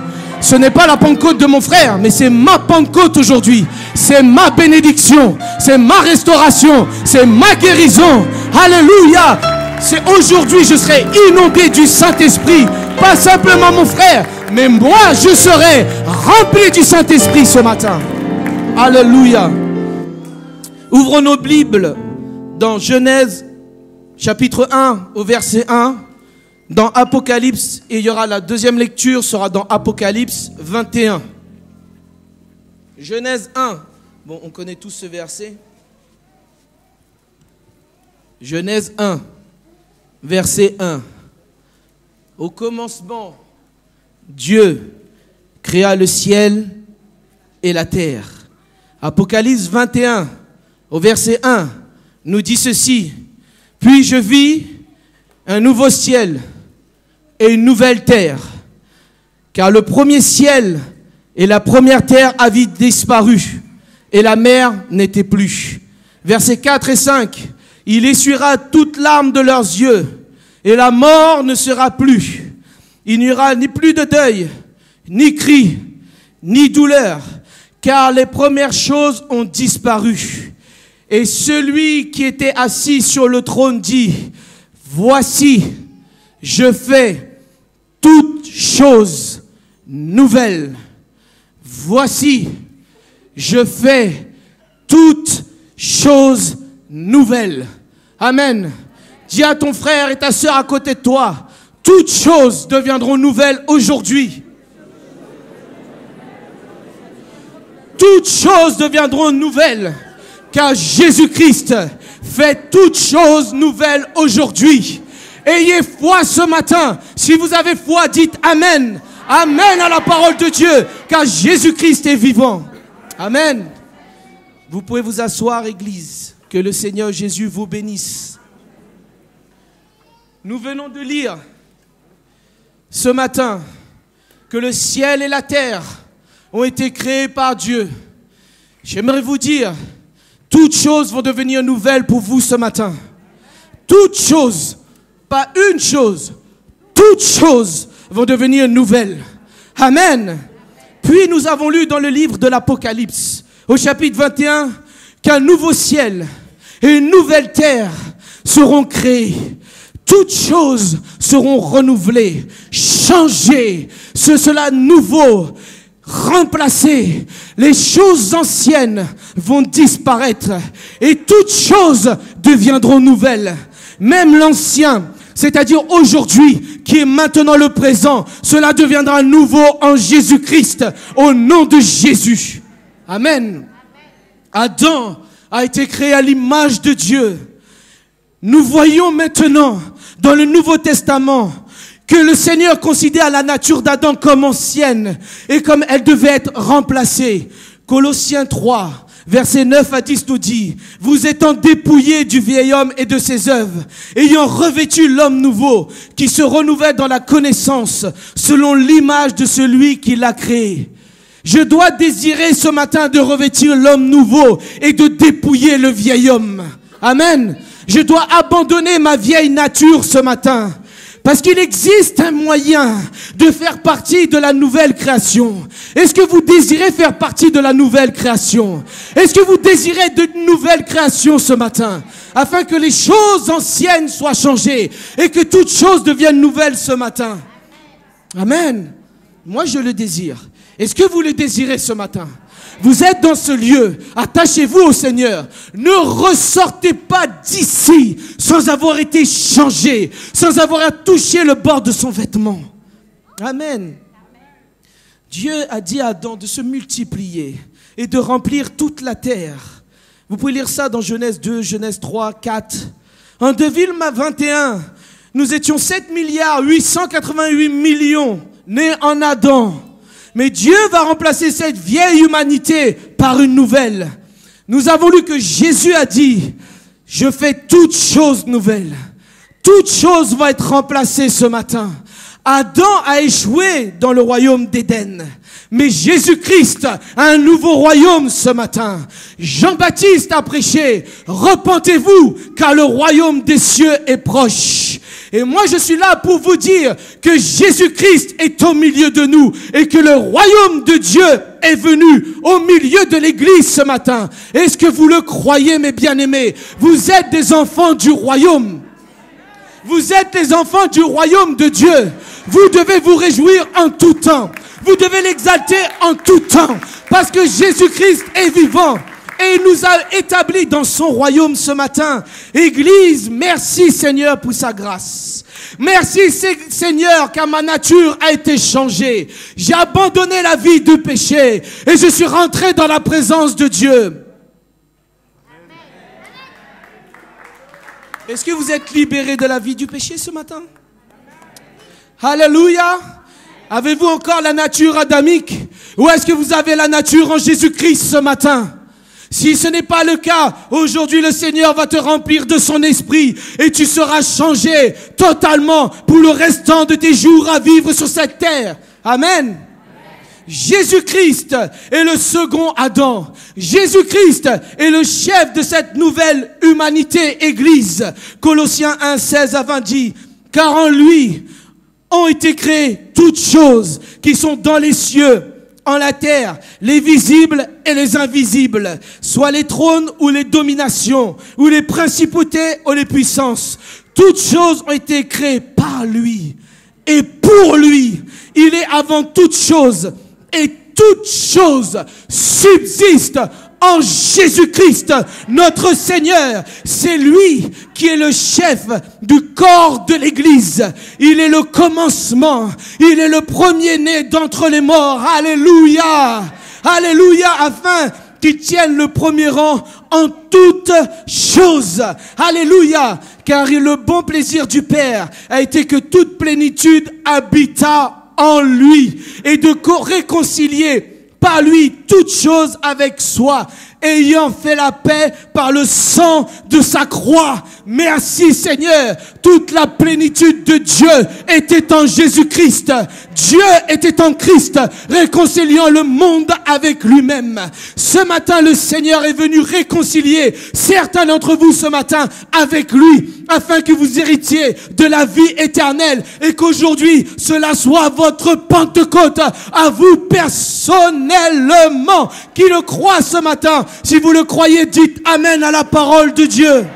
Ce n'est pas la Pentecôte de mon frère, mais c'est ma Pentecôte aujourd'hui. C'est ma bénédiction. C'est ma restauration. C'est ma guérison. Alléluia. C'est aujourd'hui je serai inondé du Saint-Esprit. Pas simplement mon frère, mais moi je serai rempli du Saint-Esprit ce matin. Alléluia. Ouvrons nos Bibles dans Genèse chapitre 1 au verset 1. Dans Apocalypse, et il y aura la deuxième lecture sera dans Apocalypse 21. Genèse 1. Bon, on connaît tous ce verset. Genèse 1. Verset 1. Au commencement, Dieu créa le ciel et la terre. Apocalypse 21, au verset 1, nous dit ceci. Puis je vis un nouveau ciel et une nouvelle terre, car le premier ciel et la première terre avaient disparu, et la mer n'était plus. Versets 4 et 5. Il essuiera toute larme de leurs yeux, et la mort ne sera plus. Il n'y aura ni plus de deuil, ni cri, ni douleur, car les premières choses ont disparu. Et celui qui était assis sur le trône dit, voici, je fais toutes choses nouvelles. Voici, je fais toutes choses nouvelles. Amen. Dis à ton frère et ta sœur à côté de toi, toutes choses deviendront nouvelles aujourd'hui. Toutes choses deviendront nouvelles, car Jésus-Christ fait toutes choses nouvelles aujourd'hui. Ayez foi ce matin. Si vous avez foi, dites Amen. Amen à la parole de Dieu, car Jésus-Christ est vivant. Amen. Vous pouvez vous asseoir, Église. Que le Seigneur Jésus vous bénisse. Nous venons de lire ce matin que le ciel et la terre ont été créés par Dieu. J'aimerais vous dire, toutes choses vont devenir nouvelles pour vous ce matin. Toutes choses, pas une chose, toutes choses vont devenir nouvelles. Amen. Puis nous avons lu dans le livre de l'Apocalypse, au chapitre 21, qu'un nouveau ciel et une nouvelle terre seront créés. Toutes choses seront renouvelées, changées, cela nouveau, remplacé. Les choses anciennes vont disparaître et toutes choses deviendront nouvelles. Même l'ancien, c'est-à-dire aujourd'hui, qui est maintenant le présent, cela deviendra nouveau en Jésus-Christ, au nom de Jésus. Amen. Adam a été créé à l'image de Dieu. Nous voyons maintenant dans le Nouveau Testament que le Seigneur considère la nature d'Adam comme ancienne et comme elle devait être remplacée. Colossiens 3, versets 9 à 10 nous dit: vous étant dépouillés du vieil homme et de ses œuvres, ayant revêtu l'homme nouveau, qui se renouvelle dans la connaissance, selon l'image de celui qui l'a créé. Je dois désirer ce matin de revêtir l'homme nouveau et de dépouiller le vieil homme. Amen. Je dois abandonner ma vieille nature ce matin. Parce qu'il existe un moyen de faire partie de la nouvelle création. Est-ce que vous désirez faire partie de la nouvelle création? Est-ce que vous désirez de nouvelles créations ce matin? Afin que les choses anciennes soient changées et que toutes choses deviennent nouvelles ce matin. Amen. Moi je le désire. Est-ce que vous le désirez ce matin? Vous êtes dans ce lieu, attachez-vous au Seigneur. Ne ressortez pas d'ici sans avoir été changé, sans avoir touché le bord de son vêtement. Amen. Dieu a dit à Adam de se multiplier et de remplir toute la terre. Vous pouvez lire ça dans Genèse 2, Genèse 3, 4. En 2021, nous étions 7,888 milliards nés en Adam. Mais Dieu va remplacer cette vieille humanité par une nouvelle. Nous avons lu que Jésus a dit: je fais toutes choses nouvelles. Toutes choses vont être remplacées ce matin. Adam a échoué dans le royaume d'Éden. Mais Jésus-Christ a un nouveau royaume ce matin. Jean-Baptiste a prêché: repentez-vous car le royaume des cieux est proche. Et moi je suis là pour vous dire que Jésus-Christ est au milieu de nous et que le royaume de Dieu est venu au milieu de l'église ce matin. Est-ce que vous le croyez, mes bien-aimés? Vous êtes des enfants du royaume. Vous êtes les enfants du royaume de Dieu. Vous devez vous réjouir en tout temps. Vous devez l'exalter en tout temps. Parce que Jésus-Christ est vivant. Et il nous a établis dans son royaume ce matin. Église, merci Seigneur pour sa grâce. Merci Seigneur car ma nature a été changée. J'ai abandonné la vie de péché. Et je suis rentré dans la présence de Dieu. Est-ce que vous êtes libérés de la vie du péché ce matin? Alléluia. Avez-vous encore la nature adamique? Ou est-ce que vous avez la nature en Jésus-Christ ce matin? Si ce n'est pas le cas, aujourd'hui le Seigneur va te remplir de son esprit et tu seras changé totalement pour le restant de tes jours à vivre sur cette terre. Amen. Jésus-Christ est le second Adam. Jésus-Christ est le chef de cette nouvelle humanité, Église. Colossiens 1, 16 à 20 dit: car en lui ont été créées toutes choses qui sont dans les cieux, en la terre, les visibles et les invisibles, soit les trônes ou les dominations, ou les principautés ou les puissances. Toutes choses ont été créées par lui et pour lui. Il est avant toutes choses et toutes choses subsistent en Jésus-Christ, notre Seigneur. C'est lui qui est le chef du corps de l'Église. Il est le commencement. Il est le premier-né d'entre les morts. Alléluia. Alléluia. Afin qui tienne le premier rang en toutes choses. Alléluia. Car le bon plaisir du Père a été que toute plénitude habita en lui et de réconcilier par lui toutes choses avec soi, ayant fait la paix par le sang de sa croix. Merci Seigneur, toute la plénitude de Dieu était en Jésus-Christ. Dieu était en Christ, réconciliant le monde avec lui-même. Ce matin, le Seigneur est venu réconcilier certains d'entre vous ce matin avec lui, afin que vous héritiez de la vie éternelle et qu'aujourd'hui, cela soit votre Pentecôte à vous personnellement. Qui le croit ce matin? Si vous le croyez, dites Amen à la parole de Dieu.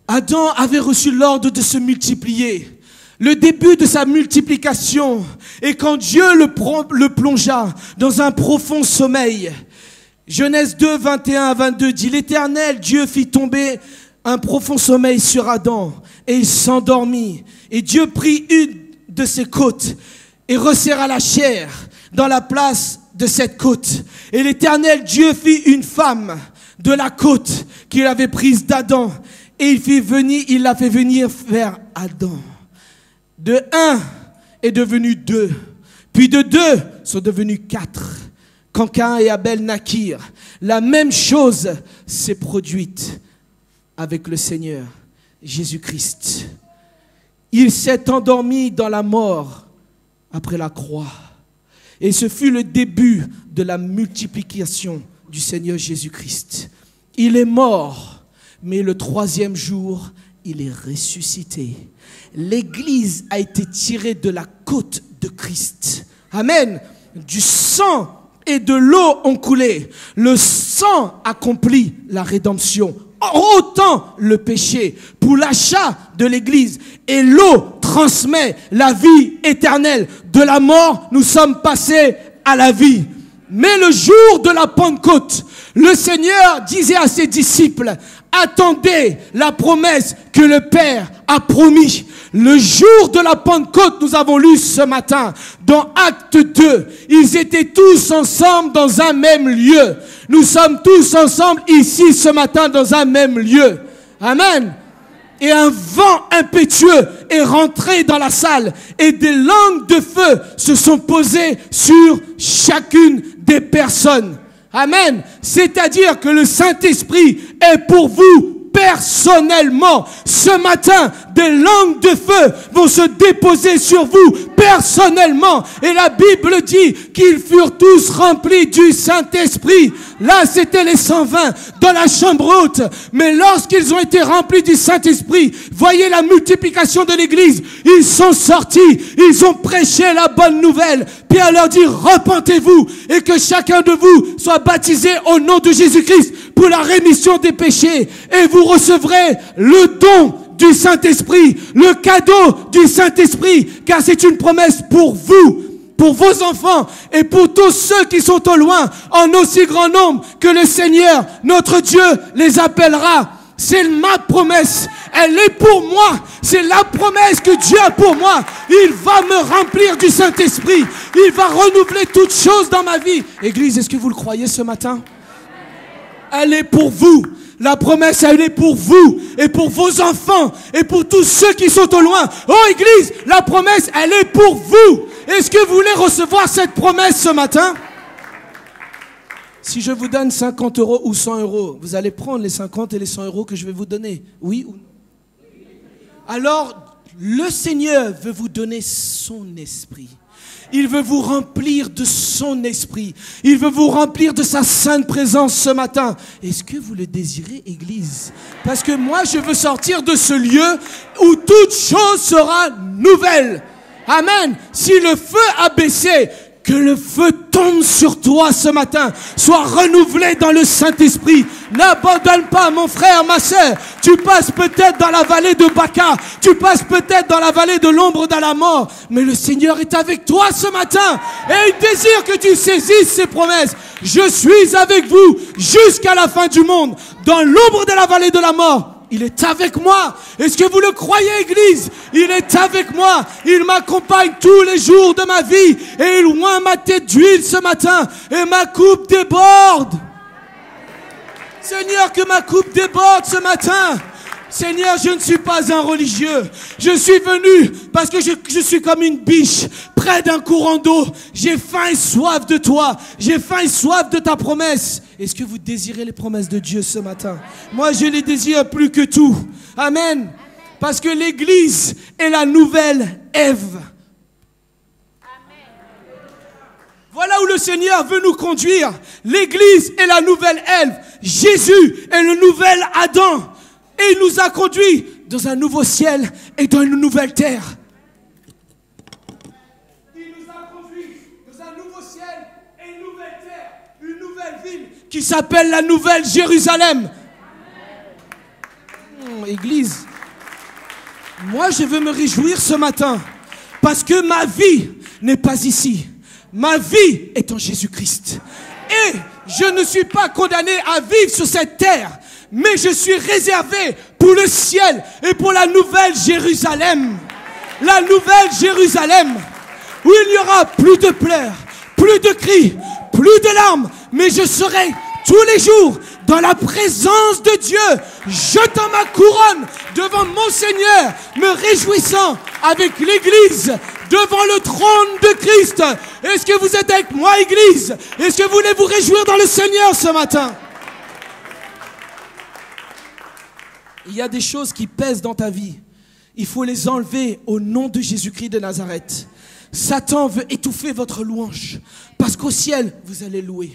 Adam avait reçu l'ordre de se multiplier. Le début de sa multiplication, et quand Dieu le plongea dans un profond sommeil. Genèse 2, 21 à 22 dit: l'Éternel Dieu fit tomber un profond sommeil sur Adam, et il s'endormit. Et Dieu prit une de ses côtes et resserra la chair dans la place de cette côte. Et l'Éternel Dieu fit une femme de la côte qu'il avait prise d'Adam, et il l'a fait venir vers Adam. De 1 est devenu 2, puis de 2 sont devenus 4. Quand Caïn et Abel naquirent, la même chose s'est produite avec le Seigneur Jésus-Christ. Il s'est endormi dans la mort après la croix. Et ce fut le début de la multiplication du Seigneur Jésus-Christ. Il est mort, mais le 3e jour, il est ressuscité. L'Église a été tirée de la côte de Christ. Amen. Du sang et de l'eau ont coulé. Le sang accomplit la rédemption, ôtant le péché pour l'achat de l'Église. Et l'eau transmet la vie éternelle. De la mort, nous sommes passés à la vie. Mais le jour de la Pentecôte, le Seigneur disait à ses disciples: attendez la promesse que le Père a promis. Le jour de la Pentecôte, nous avons lu ce matin dans Acte 2, ils étaient tous ensemble dans un même lieu. Nous sommes tous ensemble ici ce matin dans un même lieu. Amen. Et un vent impétueux est rentré dans la salle et des langues de feu se sont posées sur chacune des personnes. Amen. C'est-à-dire que le Saint-Esprit est pour vous personnellement. Ce matin, des langues de feu vont se déposer sur vous personnellement. Et la Bible dit qu'ils furent tous remplis du Saint-Esprit. Là, c'était les 120 dans la chambre haute. Mais lorsqu'ils ont été remplis du Saint-Esprit, voyez la multiplication de l'Église. Ils sont sortis, ils ont prêché la bonne nouvelle. Pierre leur dit: repentez-vous et que chacun de vous soit baptisé au nom de Jésus-Christ pour la rémission des péchés. Et vous recevrez le don du Saint-Esprit, le cadeau du Saint-Esprit, car c'est une promesse pour vous, pour vos enfants et pour tous ceux qui sont au loin, en aussi grand nombre que le Seigneur, notre Dieu, les appellera. C'est ma promesse, elle est pour moi, c'est la promesse que Dieu a pour moi. Il va me remplir du Saint-Esprit, il va renouveler toutes choses dans ma vie. Église, est-ce que vous le croyez ce matin? Elle est pour vous. La promesse, elle est pour vous et pour vos enfants et pour tous ceux qui sont au loin. Oh Église, la promesse, elle est pour vous. Est-ce que vous voulez recevoir cette promesse ce matin? Si je vous donne 50 € ou 100 €, vous allez prendre les 50 et les 100 € que je vais vous donner? Oui ou non? Alors, le Seigneur veut vous donner son esprit. Il veut vous remplir de son esprit. Il veut vous remplir de sa sainte présence ce matin. Est-ce que vous le désirez, Église? Parce que moi, je veux sortir de ce lieu où toute chose sera nouvelle. Amen. Si le feu a baissé, que le feu tombe sur toi ce matin. Sois renouvelé dans le Saint-Esprit. N'abandonne pas, mon frère, ma sœur. Tu passes peut-être dans la vallée de Baca. Tu passes peut-être dans la vallée de l'ombre de la mort. Mais le Seigneur est avec toi ce matin. Et il désire que tu saisisses ses promesses. Je suis avec vous jusqu'à la fin du monde. Dans l'ombre de la vallée de la mort, Il est avec moi. Est-ce que vous le croyez, Église? Il est avec moi. Il m'accompagne tous les jours de ma vie. Et il oint ma tête d'huile ce matin. Et ma coupe déborde. Seigneur, que ma coupe déborde ce matin. Seigneur, je ne suis pas un religieux. Je suis venu parce que je suis comme une biche près d'un courant d'eau. J'ai faim et soif de toi. J'ai faim et soif de ta promesse. Est-ce que vous désirez les promesses de Dieu ce matin? Moi, je les désire plus que tout. Amen. Parce que l'Église est la nouvelle Ève. Voilà où le Seigneur veut nous conduire. L'Église est la nouvelle Ève. Jésus est le nouvel Adam. Et il nous a conduits dans un nouveau ciel et dans une nouvelle terre. Il nous a conduits dans un nouveau ciel et une nouvelle terre, une nouvelle ville qui s'appelle la Nouvelle Jérusalem. Église, moi je veux me réjouir ce matin parce que ma vie n'est pas ici. Ma vie est en Jésus-Christ. Et je ne suis pas condamné à vivre sur cette terre. Mais je suis réservé pour le ciel et pour la nouvelle Jérusalem. La nouvelle Jérusalem, où il n'y aura plus de pleurs, plus de cris, plus de larmes. Mais je serai tous les jours dans la présence de Dieu, jetant ma couronne devant mon Seigneur, me réjouissant avec l'Église devant le trône de Christ. Est-ce que vous êtes avec moi, Église? Est-ce que vous voulez vous réjouir dans le Seigneur ce matin? Il y a des choses qui pèsent dans ta vie. Il faut les enlever au nom de Jésus-Christ de Nazareth. Satan veut étouffer votre louange. Parce qu'au ciel, vous allez louer.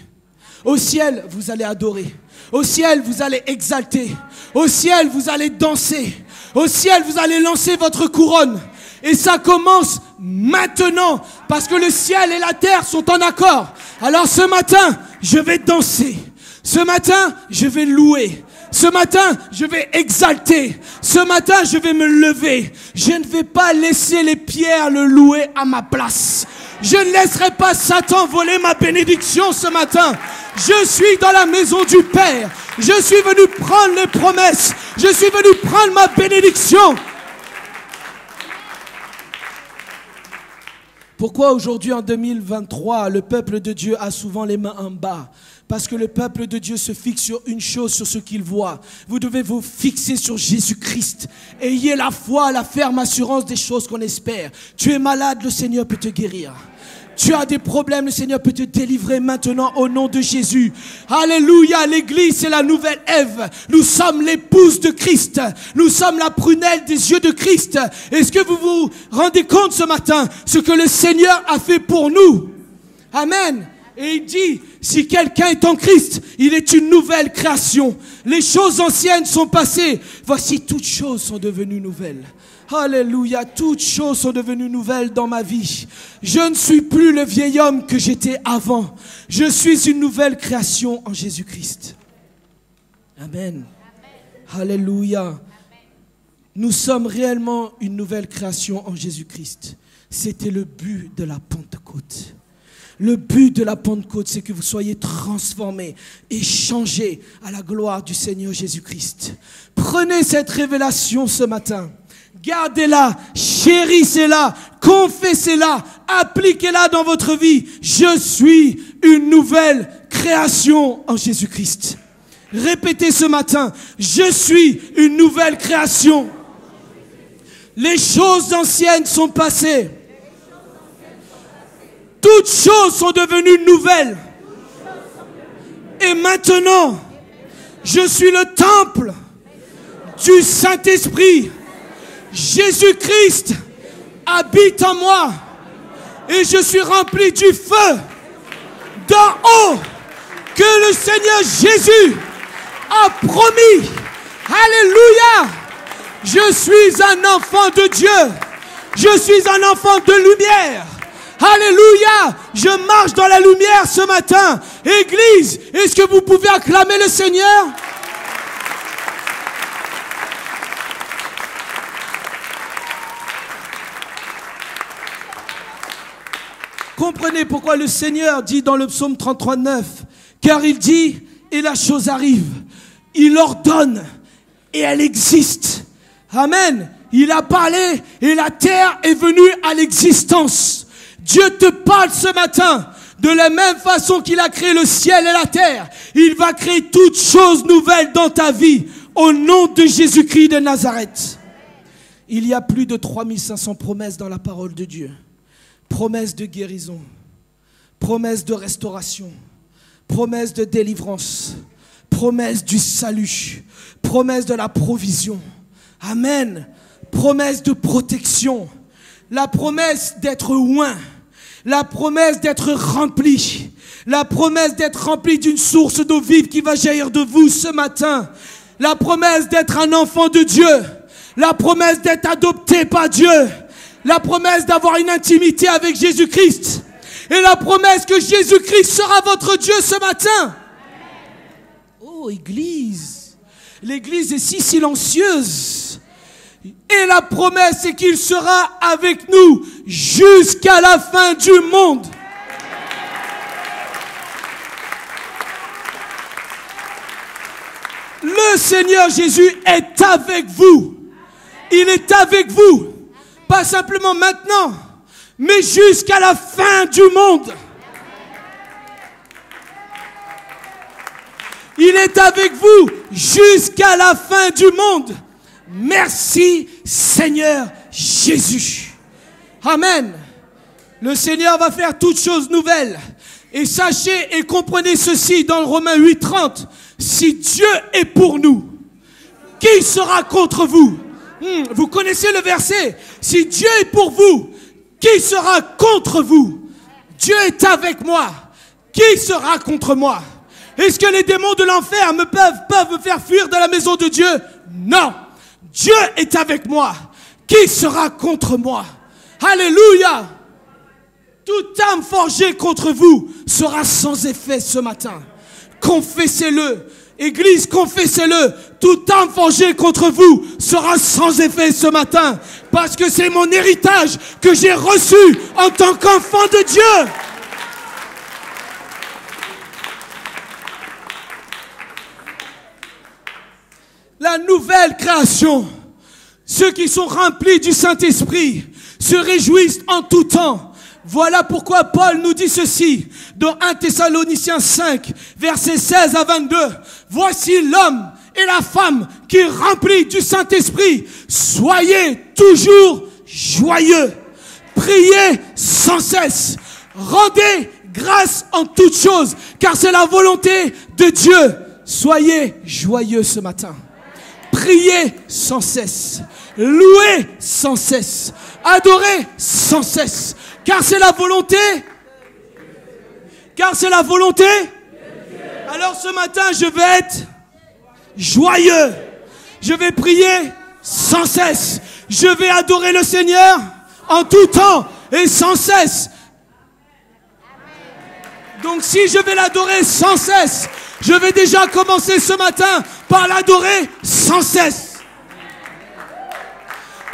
Au ciel, vous allez adorer. Au ciel, vous allez exalter. Au ciel, vous allez danser. Au ciel, vous allez lancer votre couronne. Et ça commence maintenant. Parce que le ciel et la terre sont en accord. Alors ce matin, je vais danser. Ce matin, je vais louer. Ce matin, je vais exalter. Ce matin, je vais me lever. Je ne vais pas laisser les pierres le louer à ma place. Je ne laisserai pas Satan voler ma bénédiction ce matin. Je suis dans la maison du Père. Je suis venu prendre les promesses. Je suis venu prendre ma bénédiction. Pourquoi aujourd'hui, en 2023, le peuple de Dieu a souvent les mains en bas? Parce que le peuple de Dieu se fixe sur une chose, sur ce qu'il voit. Vous devez vous fixer sur Jésus-Christ. Ayez la foi, la ferme assurance des choses qu'on espère. Tu es malade, le Seigneur peut te guérir. Tu as des problèmes, le Seigneur peut te délivrer maintenant au nom de Jésus. Alléluia, l'Église c'est la nouvelle Ève. Nous sommes l'épouse de Christ. Nous sommes la prunelle des yeux de Christ. Est-ce que vous vous rendez compte ce matin ce que le Seigneur a fait pour nous? Amen. Et il dit, si quelqu'un est en Christ, il est une nouvelle création. Les choses anciennes sont passées. Voici, toutes choses sont devenues nouvelles. Alléluia, toutes choses sont devenues nouvelles dans ma vie. Je ne suis plus le vieil homme que j'étais avant. Je suis une nouvelle création en Jésus-Christ. Amen. Alléluia. Nous sommes réellement une nouvelle création en Jésus-Christ. C'était le but de la Pentecôte. Le but de la Pentecôte, c'est que vous soyez transformés et changés à la gloire du Seigneur Jésus-Christ. Prenez cette révélation ce matin. Gardez-la, chérissez-la, confessez-la, appliquez-la dans votre vie. Je suis une nouvelle création en Jésus-Christ. Répétez ce matin, je suis une nouvelle création. Les choses anciennes sont passées. Toutes choses sont devenues nouvelles. Et maintenant, je suis le temple du Saint-Esprit. Jésus-Christ habite en moi. Et je suis rempli du feu d'en haut que le Seigneur Jésus a promis. Alléluia. Je suis un enfant de Dieu. Je suis un enfant de lumière. Alléluia, je marche dans la lumière ce matin. Église, est-ce que vous pouvez acclamer le Seigneur? Comprenez pourquoi le Seigneur dit dans le psaume 33:9, car il dit, et la chose arrive, il ordonne, et elle existe. Amen. Il a parlé et la terre est venue à l'existence. Dieu te parle ce matin. De la même façon qu'il a créé le ciel et la terre, il va créer toutes choses nouvelles dans ta vie. Au nom de Jésus-Christ de Nazareth. Il y a plus de 3500 promesses dans la parole de Dieu. Promesses de guérison, promesses de restauration, promesses de délivrance, promesses du salut, promesses de la provision. Amen. Promesses de protection, la promesse d'être oint. La promesse d'être rempli. La promesse d'être rempli d'une source d'eau vive qui va jaillir de vous ce matin. La promesse d'être un enfant de Dieu. La promesse d'être adopté par Dieu. La promesse d'avoir une intimité avec Jésus-Christ. Et la promesse que Jésus-Christ sera votre Dieu ce matin. Oh, Église. L'Église est si silencieuse. Et la promesse, c'est qu'il sera avec nous jusqu'à la fin du monde. Le Seigneur Jésus est avec vous. Il est avec vous. Pas simplement maintenant, mais jusqu'à la fin du monde. Il est avec vous jusqu'à la fin du monde. Merci Seigneur Jésus. Amen. Le Seigneur va faire toutes choses nouvelles. Et sachez et comprenez ceci dans le Romains 8:30. Si Dieu est pour nous, qui sera contre vous? Vous connaissez le verset. Si Dieu est pour vous, qui sera contre vous? Dieu est avec moi. Qui sera contre moi? Est-ce que les démons de l'enfer peuvent me faire fuir de la maison de Dieu? Non. Dieu est avec moi. Qui sera contre moi? Alléluia. Toute âme forgée contre vous sera sans effet ce matin. Confessez-le. Église, confessez-le. Toute âme forgée contre vous sera sans effet ce matin. Parce que c'est mon héritage que j'ai reçu en tant qu'enfant de Dieu. La nouvelle création, ceux qui sont remplis du Saint-Esprit se réjouissent en tout temps. Voilà pourquoi Paul nous dit ceci dans 1 Thessaloniciens 5, versets 16 à 22. Voici l'homme et la femme qui est rempli du Saint-Esprit. Soyez toujours joyeux. Priez sans cesse. Rendez grâce en toutes choses, car c'est la volonté de Dieu. Soyez joyeux ce matin. Priez sans cesse, louez sans cesse, adorez sans cesse, car c'est la volonté. Car c'est la volonté. Alors ce matin, je vais être joyeux. Je vais prier sans cesse. Je vais adorer le Seigneur en tout temps et sans cesse. Donc si je vais l'adorer sans cesse, je vais déjà commencer ce matin par l'adorer sans cesse.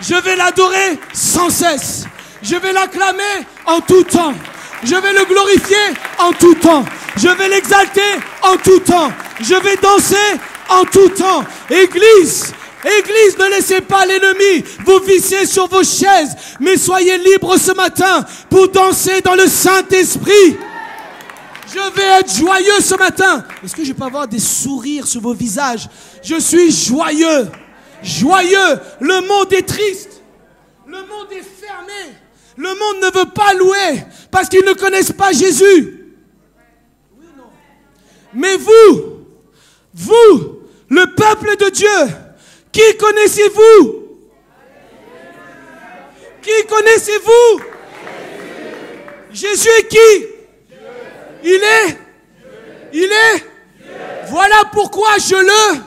Je vais l'adorer sans cesse. Je vais l'acclamer en tout temps. Je vais le glorifier en tout temps. Je vais l'exalter en tout temps. Je vais danser en tout temps. Église, Église, ne laissez pas l'ennemi vous visser sur vos chaises, mais soyez libres ce matin pour danser dans le Saint-Esprit. Je vais être joyeux ce matin. Est-ce que je peux avoir des sourires sur vos visages? Je suis joyeux. Joyeux. Le monde est triste. Le monde est fermé. Le monde ne veut pas louer parce qu'ils ne connaissent pas Jésus. Oui, non. Mais vous, le peuple de Dieu, qui connaissez-vous? Qui connaissez-vous? Jésus est qui? Il est. Voilà pourquoi je le.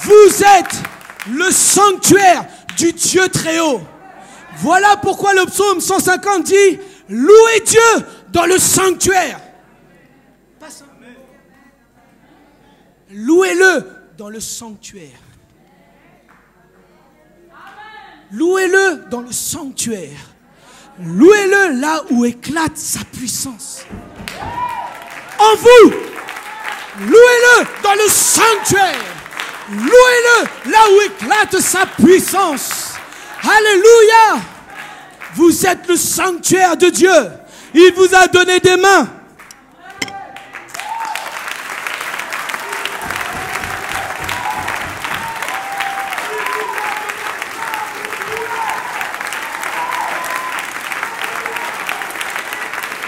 Vous êtes le sanctuaire du Dieu très haut. Voilà pourquoi le psaume 150 dit: louez Dieu dans le sanctuaire. Louez-le dans le sanctuaire. Louez-le dans le sanctuaire. Louez-le là où éclate sa puissance. En vous, louez-le dans le sanctuaire. Louez-le là où éclate sa puissance. Alléluia. Vous êtes le sanctuaire de Dieu. Il vous a donné des mains.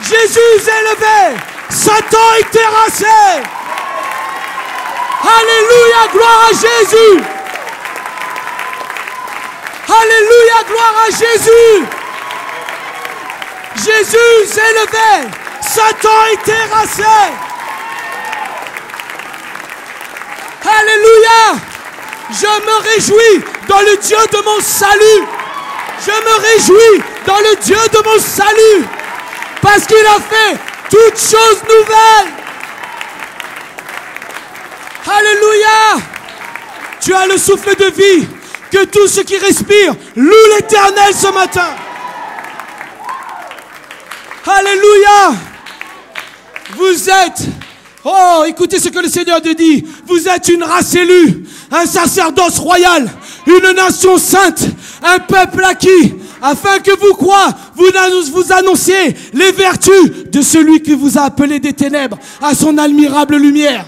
Jésus est élevé, Satan est terrassé. Alléluia, gloire à Jésus. Alléluia, gloire à Jésus. Jésus est élevé, Satan est terrassé. Alléluia. Je me réjouis dans le Dieu de mon salut. Je me réjouis dans le Dieu de mon salut. Parce qu'il a fait toutes choses nouvelles. Alléluia. Tu as le souffle de vie. Que tout ce qui respire loue l'Éternel ce matin. Alléluia. Vous êtes... Oh, écoutez ce que le Seigneur te dit. Vous êtes une race élue, un sacerdoce royal, une nation sainte, un peuple acquis, afin que vous croyez, vous annonciez les vertus de celui qui vous a appelé des ténèbres à son admirable lumière.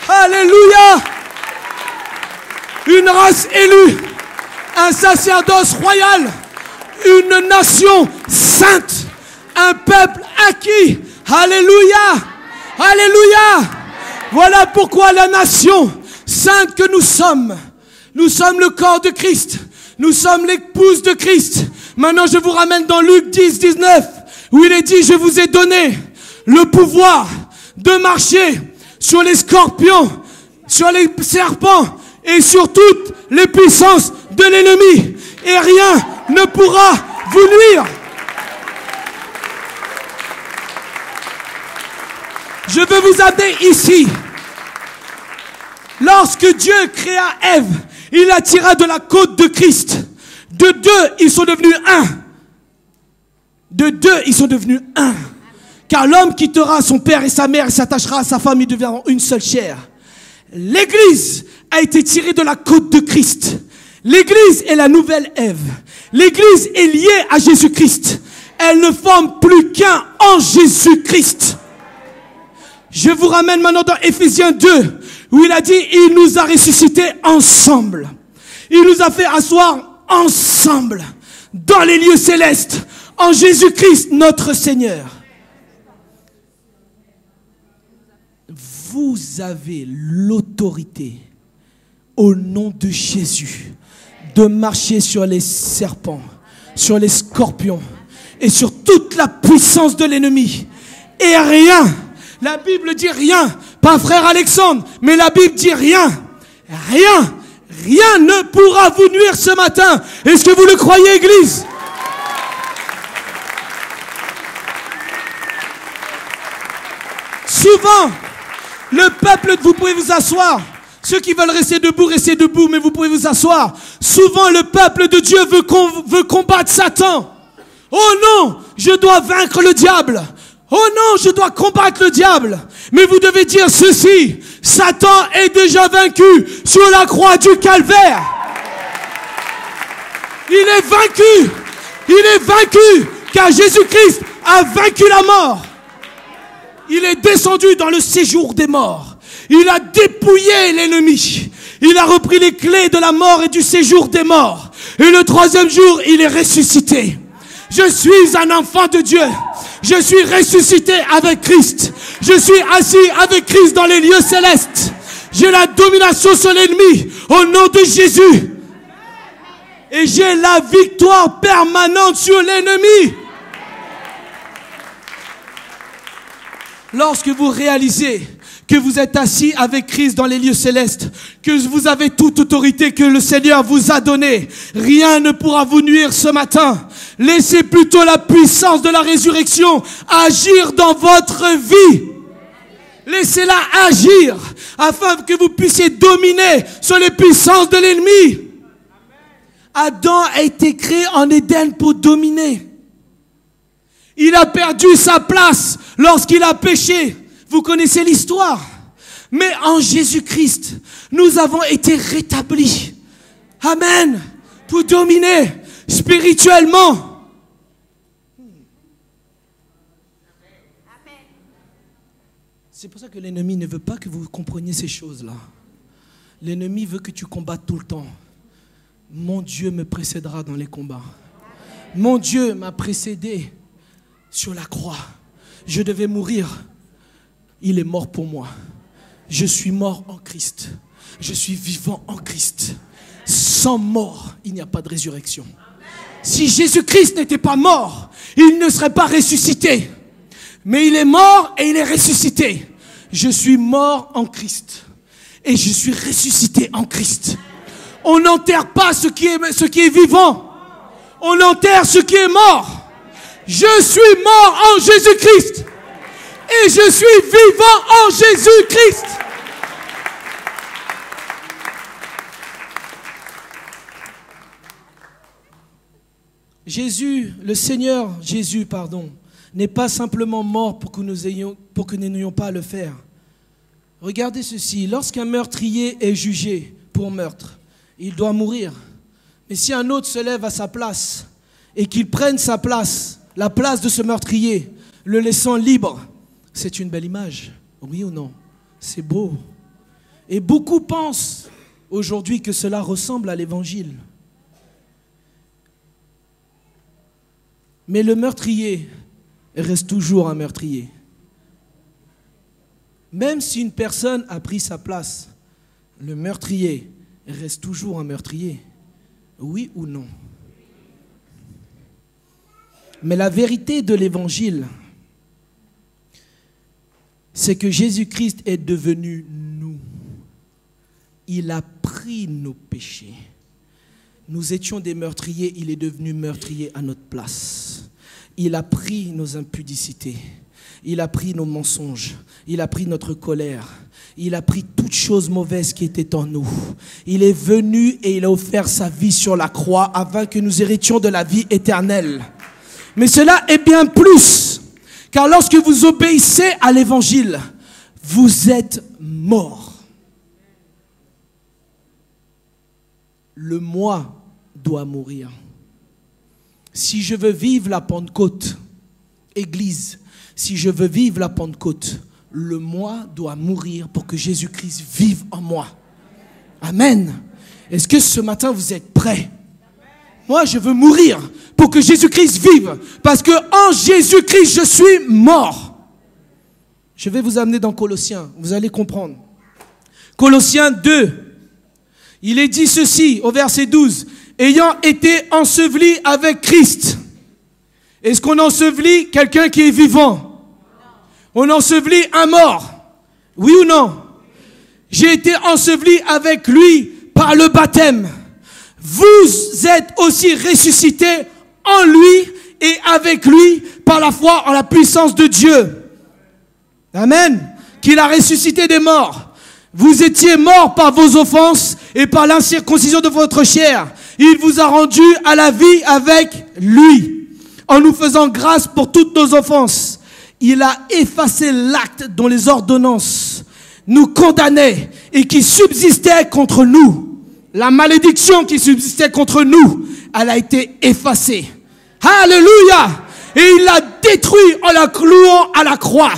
Alléluia. Une race élue, un sacerdoce royal, une nation sainte, un peuple acquis. Alléluia. Alléluia. Voilà pourquoi la nation sainte que nous sommes le corps de Christ. Nous sommes l'épouse de Christ. Maintenant, je vous ramène dans Luc 10, 19, où il est dit, je vous ai donné le pouvoir de marcher sur les scorpions, sur les serpents et sur toutes les puissances de l'ennemi. Et rien ne pourra vous nuire. Je veux vous amener ici. Lorsque Dieu créa Ève, il la tira de la côte de Christ. De deux, ils sont devenus un. De deux, ils sont devenus un. Car l'homme quittera son père et sa mère et s'attachera à sa femme, ils deviendront une seule chair. L'Église a été tirée de la côte de Christ. L'Église est la nouvelle Ève. L'Église est liée à Jésus-Christ. Elle ne forme plus qu'un en Jésus-Christ. Je vous ramène maintenant dans Éphésiens 2, où il a dit, il nous a ressuscités ensemble. Il nous a fait asseoir ensemble, dans les lieux célestes, en Jésus-Christ, notre Seigneur. Vous avez l'autorité, au nom de Jésus, de marcher sur les serpents, sur les scorpions, et sur toute la puissance de l'ennemi. Et rien, la Bible dit rien, pas frère Alexandre, mais la Bible dit rien. Rien ne pourra vous nuire ce matin. Est-ce que vous le croyez, Église? Souvent, le peuple, vous pouvez vous asseoir. Ceux qui veulent rester debout, mais vous pouvez vous asseoir. Souvent, le peuple de Dieu veut combattre Satan. Oh non, je dois vaincre le diable. Oh non, je dois combattre le diable. Mais vous devez dire ceci. Satan est déjà vaincu sur la croix du calvaire. Il est vaincu. Il est vaincu. Car Jésus-Christ a vaincu la mort. Il est descendu dans le séjour des morts. Il a dépouillé l'ennemi. Il a repris les clés de la mort et du séjour des morts. Et le troisième jour, il est ressuscité. Je suis un enfant de Dieu. Je suis ressuscité avec Christ. Je suis assis avec Christ dans les lieux célestes. J'ai la domination sur l'ennemi au nom de Jésus. Et j'ai la victoire permanente sur l'ennemi. Lorsque vous réalisez que vous êtes assis avec Christ dans les lieux célestes, que vous avez toute autorité que le Seigneur vous a donnée, rien ne pourra vous nuire ce matin. Laissez plutôt la puissance de la résurrection agir dans votre vie. Laissez-la agir afin que vous puissiez dominer sur les puissances de l'ennemi. Adam a été créé en Éden pour dominer. Il a perdu sa place lorsqu'il a péché. Vous connaissez l'histoire. Mais en Jésus-Christ, nous avons été rétablis. Amen. Pour dominer spirituellement. C'est pour ça que l'ennemi ne veut pas que vous compreniez ces choses-là. L'ennemi veut que tu combattes tout le temps. Mon Dieu me précédera dans les combats. Mon Dieu m'a précédé sur la croix. Je devais mourir. Il est mort pour moi. Je suis mort en Christ. Je suis vivant en Christ. Sans mort, il n'y a pas de résurrection. Si Jésus-Christ n'était pas mort, il ne serait pas ressuscité. Mais il est mort et il est ressuscité. Je suis mort en Christ. Et je suis ressuscité en Christ. On n'enterre pas ce qui est vivant. On enterre ce qui est mort. Je suis mort en Jésus-Christ. Et je suis vivant en Jésus-Christ. Le Seigneur Jésus, n'est pas simplement mort pour que nous n'ayons pas à le faire. Regardez ceci, lorsqu'un meurtrier est jugé pour meurtre, il doit mourir. Mais si un autre se lève à sa place et qu'il prenne sa place, la place de ce meurtrier, le laissant libre, c'est une belle image, oui ou non? C'est beau. Et beaucoup pensent aujourd'hui que cela ressemble à l'évangile. Mais le meurtrier reste toujours un meurtrier. Même si une personne a pris sa place, le meurtrier reste toujours un meurtrier. Oui ou non? Mais la vérité de l'évangile, c'est que Jésus-Christ est devenu nous. Il a pris nos péchés. Nous étions des meurtriers, il est devenu meurtrier à notre place. Il a pris nos impudicités. Il a pris nos mensonges. Il a pris notre colère. Il a pris toutes choses mauvaises qui étaient en nous. Il est venu et il a offert sa vie sur la croix afin que nous héritions de la vie éternelle. Mais cela est bien plus. Car lorsque vous obéissez à l'évangile, vous êtes morts. Le moi doit mourir. Si je veux vivre la Pentecôte, Église, si je veux vivre la Pentecôte, le moi doit mourir pour que Jésus-Christ vive en moi. Amen. Est-ce que ce matin vous êtes prêts? Moi, je veux mourir pour que Jésus-Christ vive. Parce que en Jésus-Christ, je suis mort. Je vais vous amener dans Colossiens. Vous allez comprendre. Colossiens 2. Il est dit ceci au verset 12. Ayant été enseveli avec Christ. Est-ce qu'on ensevelit quelqu'un qui est vivant? On ensevelit un mort. Oui ou non? J'ai été enseveli avec lui par le baptême. Vous êtes aussi ressuscités en lui et avec lui par la foi en la puissance de Dieu. Amen. Qu'il a ressuscité des morts. Vous étiez morts par vos offenses et par l'incirconcision de votre chair. Il vous a rendu à la vie avec lui, en nous faisant grâce pour toutes nos offenses. Il a effacé l'acte dont les ordonnances nous condamnaient et qui subsistait contre nous. La malédiction qui subsistait contre nous, elle a été effacée. Alléluia! Et il l'a détruit en la clouant à la croix.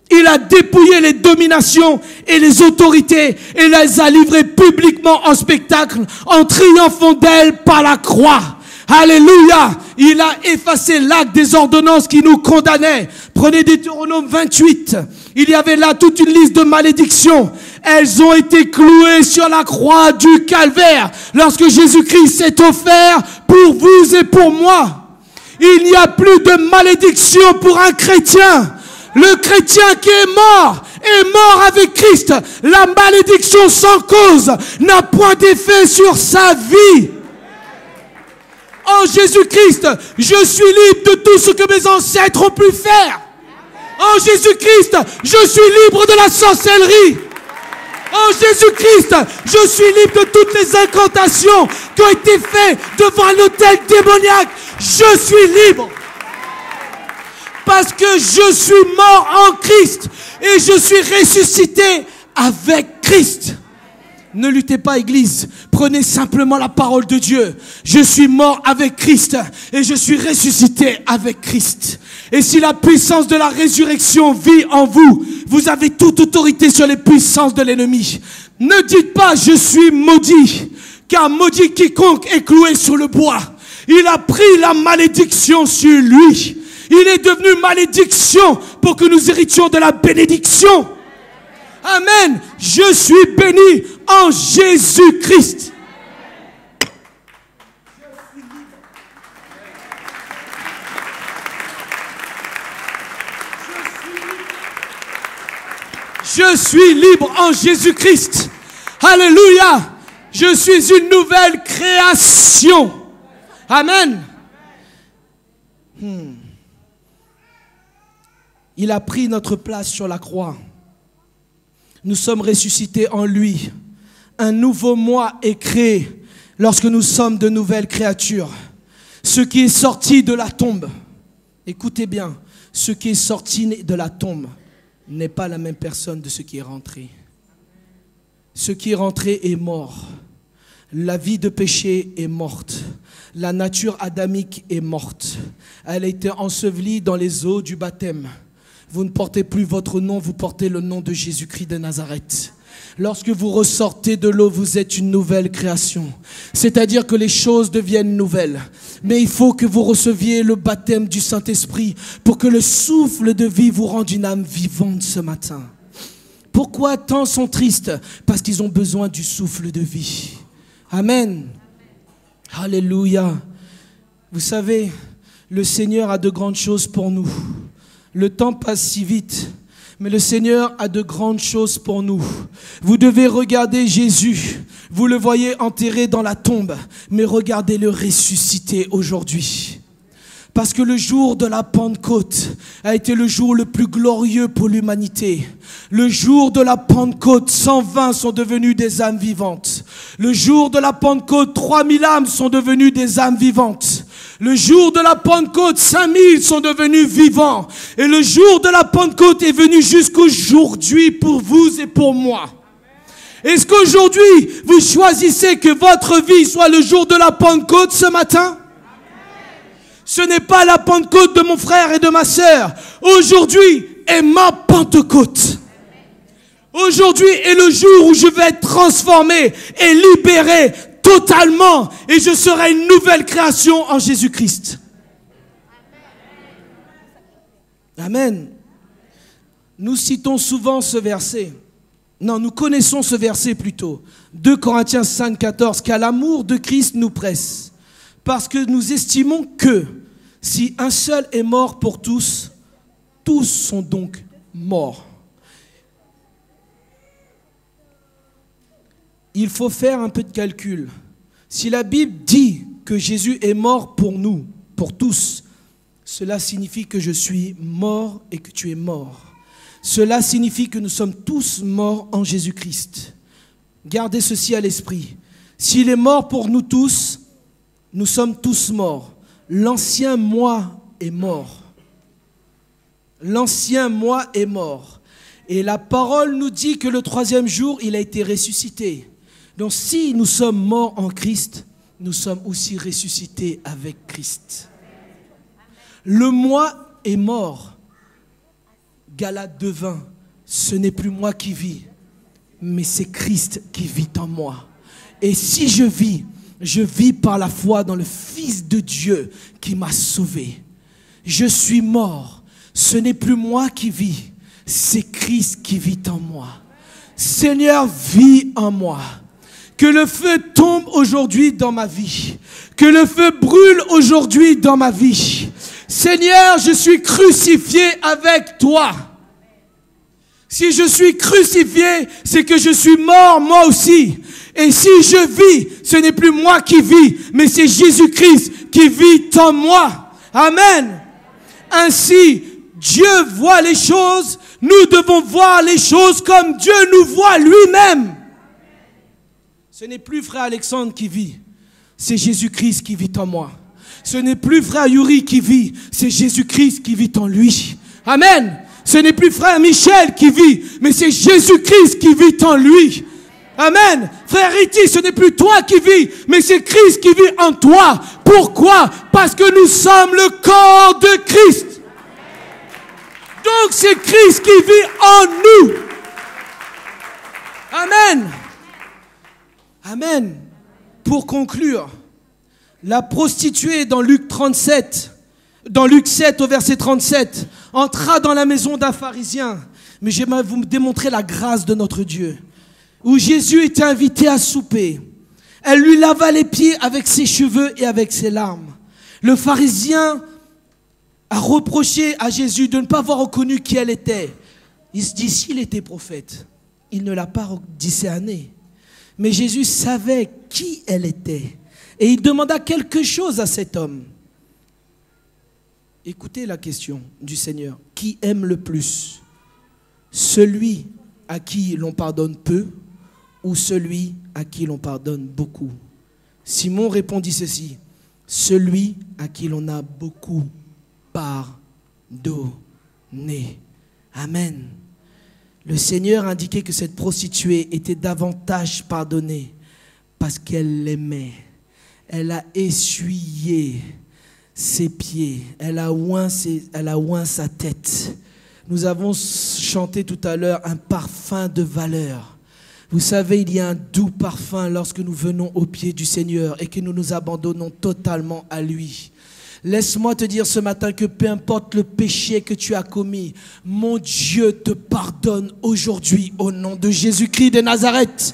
Il a dépouillé les dominations et les autorités et les a livrées publiquement en spectacle en triomphant d'elles par la croix. Alléluia! Il a effacé l'acte des ordonnances qui nous condamnaient. Prenez Deutéronome 28. Il y avait là toute une liste de malédictions. Elles ont été clouées sur la croix du calvaire lorsque Jésus-Christ s'est offert pour vous et pour moi. Il n'y a plus de malédiction pour un chrétien. Le chrétien qui est mort avec Christ. La malédiction sans cause n'a point d'effet sur sa vie. En Jésus-Christ, je suis libre de tout ce que mes ancêtres ont pu faire. En Jésus-Christ, je suis libre de la sorcellerie. En Jésus-Christ, je suis libre de toutes les incantations qui ont été faites devant un autel démoniaque. Je suis libre. Parce que je suis mort en Christ et je suis ressuscité avec Christ. Ne luttez pas, Église. Prenez simplement la parole de Dieu. Je suis mort avec Christ et je suis ressuscité avec Christ. Et si la puissance de la résurrection vit en vous, vous avez toute autorité sur les puissances de l'ennemi. Ne dites pas je suis maudit, car maudit quiconque est cloué sur le bois. Il a pris la malédiction sur lui. Il est devenu malédiction pour que nous héritions de la bénédiction. Amen. Je suis béni en Jésus-Christ. Je suis libre en Jésus-Christ. Alléluia. Je suis une nouvelle création. Amen. Il a pris notre place sur la croix. Nous sommes ressuscités en lui. Un nouveau moi est créé lorsque nous sommes de nouvelles créatures. Ce qui est sorti de la tombe, écoutez bien, ce qui est sorti de la tombe n'est pas la même personne de ce qui est rentré. Ce qui est rentré est mort. La vie de péché est morte. La nature adamique est morte. Elle a été ensevelie dans les eaux du baptême. Vous ne portez plus votre nom, vous portez le nom de Jésus-Christ de Nazareth. Lorsque vous ressortez de l'eau, vous êtes une nouvelle création. C'est-à-dire que les choses deviennent nouvelles. Mais il faut que vous receviez le baptême du Saint-Esprit pour que le souffle de vie vous rende une âme vivante ce matin. Pourquoi tant sont tristes? Parce qu'ils ont besoin du souffle de vie. Amen. Alléluia. Vous savez, le Seigneur a de grandes choses pour nous. Le temps passe si vite, mais le Seigneur a de grandes choses pour nous. Vous devez regarder Jésus. Vous le voyez enterré dans la tombe, mais regardez-le ressuscité aujourd'hui. Parce que le jour de la Pentecôte a été le jour le plus glorieux pour l'humanité. Le jour de la Pentecôte, 120 sont devenus des âmes vivantes. Le jour de la Pentecôte, 3000 âmes sont devenues des âmes vivantes. Le jour de la Pentecôte, 5000 sont devenus vivants. Et le jour de la Pentecôte est venu jusqu'aujourd'hui pour vous et pour moi. Est-ce qu'aujourd'hui, vous choisissez que votre vie soit le jour de la Pentecôte ce matin? Ce n'est pas la Pentecôte de mon frère et de ma sœur. Aujourd'hui est ma Pentecôte. Aujourd'hui est le jour où je vais être transformé et libéré totalement, et je serai une nouvelle création en Jésus-Christ. Amen. Nous citons souvent ce verset. Non, nous connaissons ce verset plutôt. 2 Corinthiens 5, 14. Car l'amour de Christ nous presse, parce que nous estimons que si un seul est mort pour tous, tous sont donc morts. Il faut faire un peu de calcul. Si la Bible dit que Jésus est mort pour nous, pour tous, cela signifie que je suis mort et que tu es mort. Cela signifie que nous sommes tous morts en Jésus-Christ. Gardez ceci à l'esprit. S'il est mort pour nous tous, nous sommes tous morts. L'ancien moi est mort. L'ancien moi est mort. Et la parole nous dit que le 3e jour, il a été ressuscité. Donc si nous sommes morts en Christ, nous sommes aussi ressuscités avec Christ. Le moi est mort. Galates 2:20, ce n'est plus moi qui vis, mais c'est Christ qui vit en moi. Et si je vis par la foi dans le Fils de Dieu qui m'a sauvé. Je suis mort, ce n'est plus moi qui vis, c'est Christ qui vit en moi. Seigneur, vis en moi. Que le feu tombe aujourd'hui dans ma vie. Que le feu brûle aujourd'hui dans ma vie. Seigneur, je suis crucifié avec toi. Si je suis crucifié, c'est que je suis mort moi aussi. Et si je vis, ce n'est plus moi qui vis, mais c'est Jésus-Christ qui vit en moi. Amen. Ainsi, Dieu voit les choses Nous devons voir les choses comme Dieu nous voit lui-même. Ce n'est plus frère Alexandre qui vit, c'est Jésus-Christ qui vit en moi. Ce n'est plus frère Yuri qui vit, c'est Jésus-Christ qui vit en lui. Amen. Ce n'est plus frère Michel qui vit, mais c'est Jésus-Christ qui vit en lui. Amen. Frère Riti, ce n'est plus toi qui vis, mais c'est Christ qui vit en toi. Pourquoi? Parce que nous sommes le corps de Christ. Donc c'est Christ qui vit en nous. Amen. Amen. Pour conclure, la prostituée dans Luc 37, dans Luc 7 au verset 37, entra dans la maison d'un pharisien. Mais j'aimerais vous démontrer la grâce de notre Dieu. Où Jésus était invité à souper. Elle lui lava les pieds avec ses cheveux et avec ses larmes. Le pharisien a reproché à Jésus de ne pas avoir reconnu qui elle était. Il se dit, s'il était prophète, il ne l'a pas discerné. Mais Jésus savait qui elle était. Et il demanda quelque chose à cet homme. Écoutez la question du Seigneur. Qui aime le plus? Celui à qui l'on pardonne peu ou celui à qui l'on pardonne beaucoup? Simon répondit ceci. Celui à qui l'on a beaucoup pardonné. Amen. Le Seigneur indiquait que cette prostituée était davantage pardonnée parce qu'elle l'aimait. Elle a essuyé ses pieds, elle a oint sa tête. Nous avons chanté tout à l'heure un parfum de valeur. Vous savez, il y a un doux parfum lorsque nous venons aux pieds du Seigneur et que nous nous abandonnons totalement à lui. Laisse-moi te dire ce matin que peu importe le péché que tu as commis, mon Dieu te pardonne aujourd'hui au nom de Jésus-Christ de Nazareth.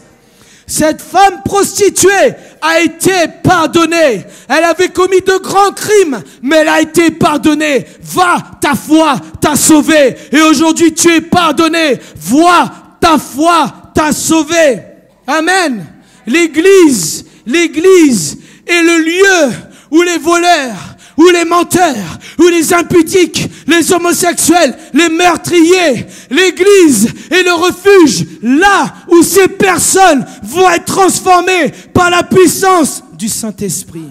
Cette femme prostituée a été pardonnée. Elle avait commis de grands crimes, mais elle a été pardonnée. Va, ta foi t'a sauvé. Et aujourd'hui, tu es pardonné. Vois, ta foi t'a sauvé. Amen. L'église est le lieu où les voleurs, où les menteurs, où les impudiques, les homosexuels, les meurtriers, l'église est le refuge là où ces personnes vont être transformées par la puissance du Saint-Esprit.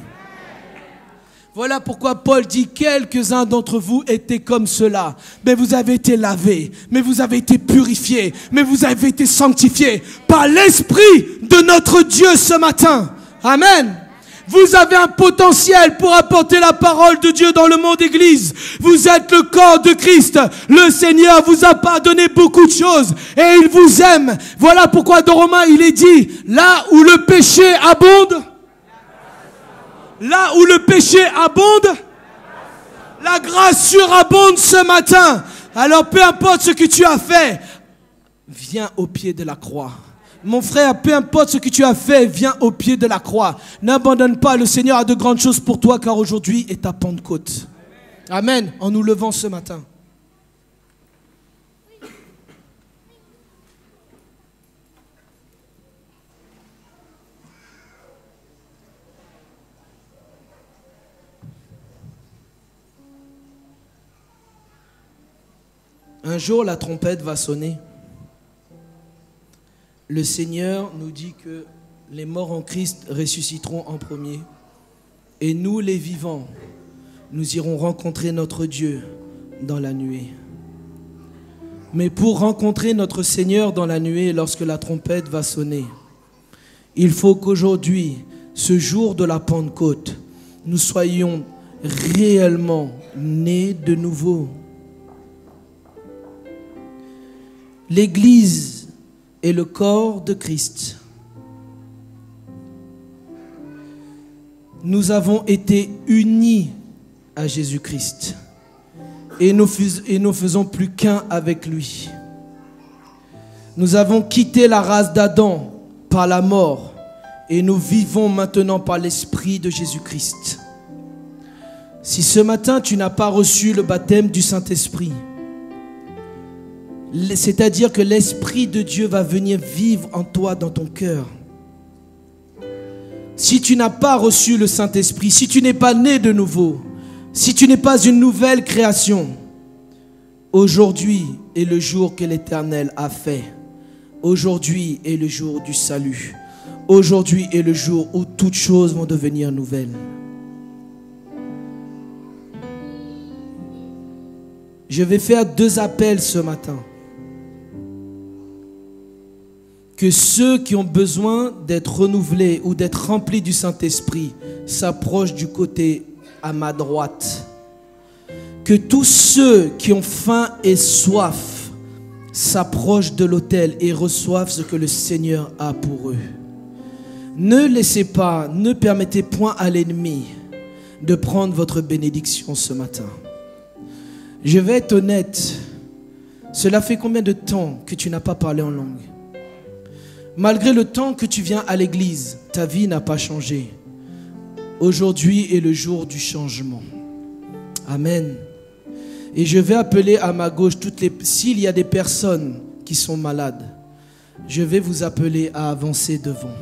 Voilà pourquoi Paul dit, quelques-uns d'entre vous étaient comme cela. Mais vous avez été lavés, mais vous avez été purifiés, mais vous avez été sanctifiés par l'Esprit de notre Dieu ce matin. Amen. Vous avez un potentiel pour apporter la parole de Dieu dans le monde église. Vous êtes le corps de Christ. Le Seigneur vous a pardonné beaucoup de choses et il vous aime. Voilà pourquoi dans Romains il est dit, là où le péché abonde, là où le péché abonde, la grâce surabonde ce matin. Alors peu importe ce que tu as fait, viens au pied de la croix. Mon frère, peu importe ce que tu as fait, viens au pied de la croix. N'abandonne pas, le Seigneur a de grandes choses pour toi car aujourd'hui est ta Pentecôte. Amen, en nous levant ce matin. Un jour, la trompette va sonner. Le Seigneur nous dit que les morts en Christ ressusciteront en premier. Et nous, les vivants, nous irons rencontrer notre Dieu dans la nuée. Mais pour rencontrer notre Seigneur dans la nuée, lorsque la trompette va sonner, il faut qu'aujourd'hui, ce jour de la Pentecôte, nous soyons réellement nés de nouveau. L'Église est le corps de Christ. Nous avons été unis à Jésus-Christ et nous faisons plus qu'un avec lui. Nous avons quitté la race d'Adam par la mort et nous vivons maintenant par l'Esprit de Jésus-Christ. Si ce matin tu n'as pas reçu le baptême du Saint-Esprit, c'est-à-dire que l'Esprit de Dieu va venir vivre en toi, dans ton cœur. Si tu n'as pas reçu le Saint-Esprit, si tu n'es pas né de nouveau, si tu n'es pas une nouvelle création, Aujourd'hui est le jour que l'Éternel a fait. Aujourd'hui est le jour du salut. Aujourd'hui est le jour où toutes choses vont devenir nouvelles. Je vais faire 2 appels ce matin. Que ceux qui ont besoin d'être renouvelés ou d'être remplis du Saint-Esprit s'approchent du côté à ma droite. Que tous ceux qui ont faim et soif s'approchent de l'autel et reçoivent ce que le Seigneur a pour eux. Ne laissez pas, ne permettez point à l'ennemi de prendre votre bénédiction ce matin. Je vais être honnête. Cela fait combien de temps que tu n'as pas parlé en langue? Malgré le temps que tu viens à l'église, ta vie n'a pas changé. Aujourd'hui est le jour du changement. Amen. Et je vais appeler à ma gauche s'il y a des personnes qui sont malades, je vais vous appeler à avancer devant.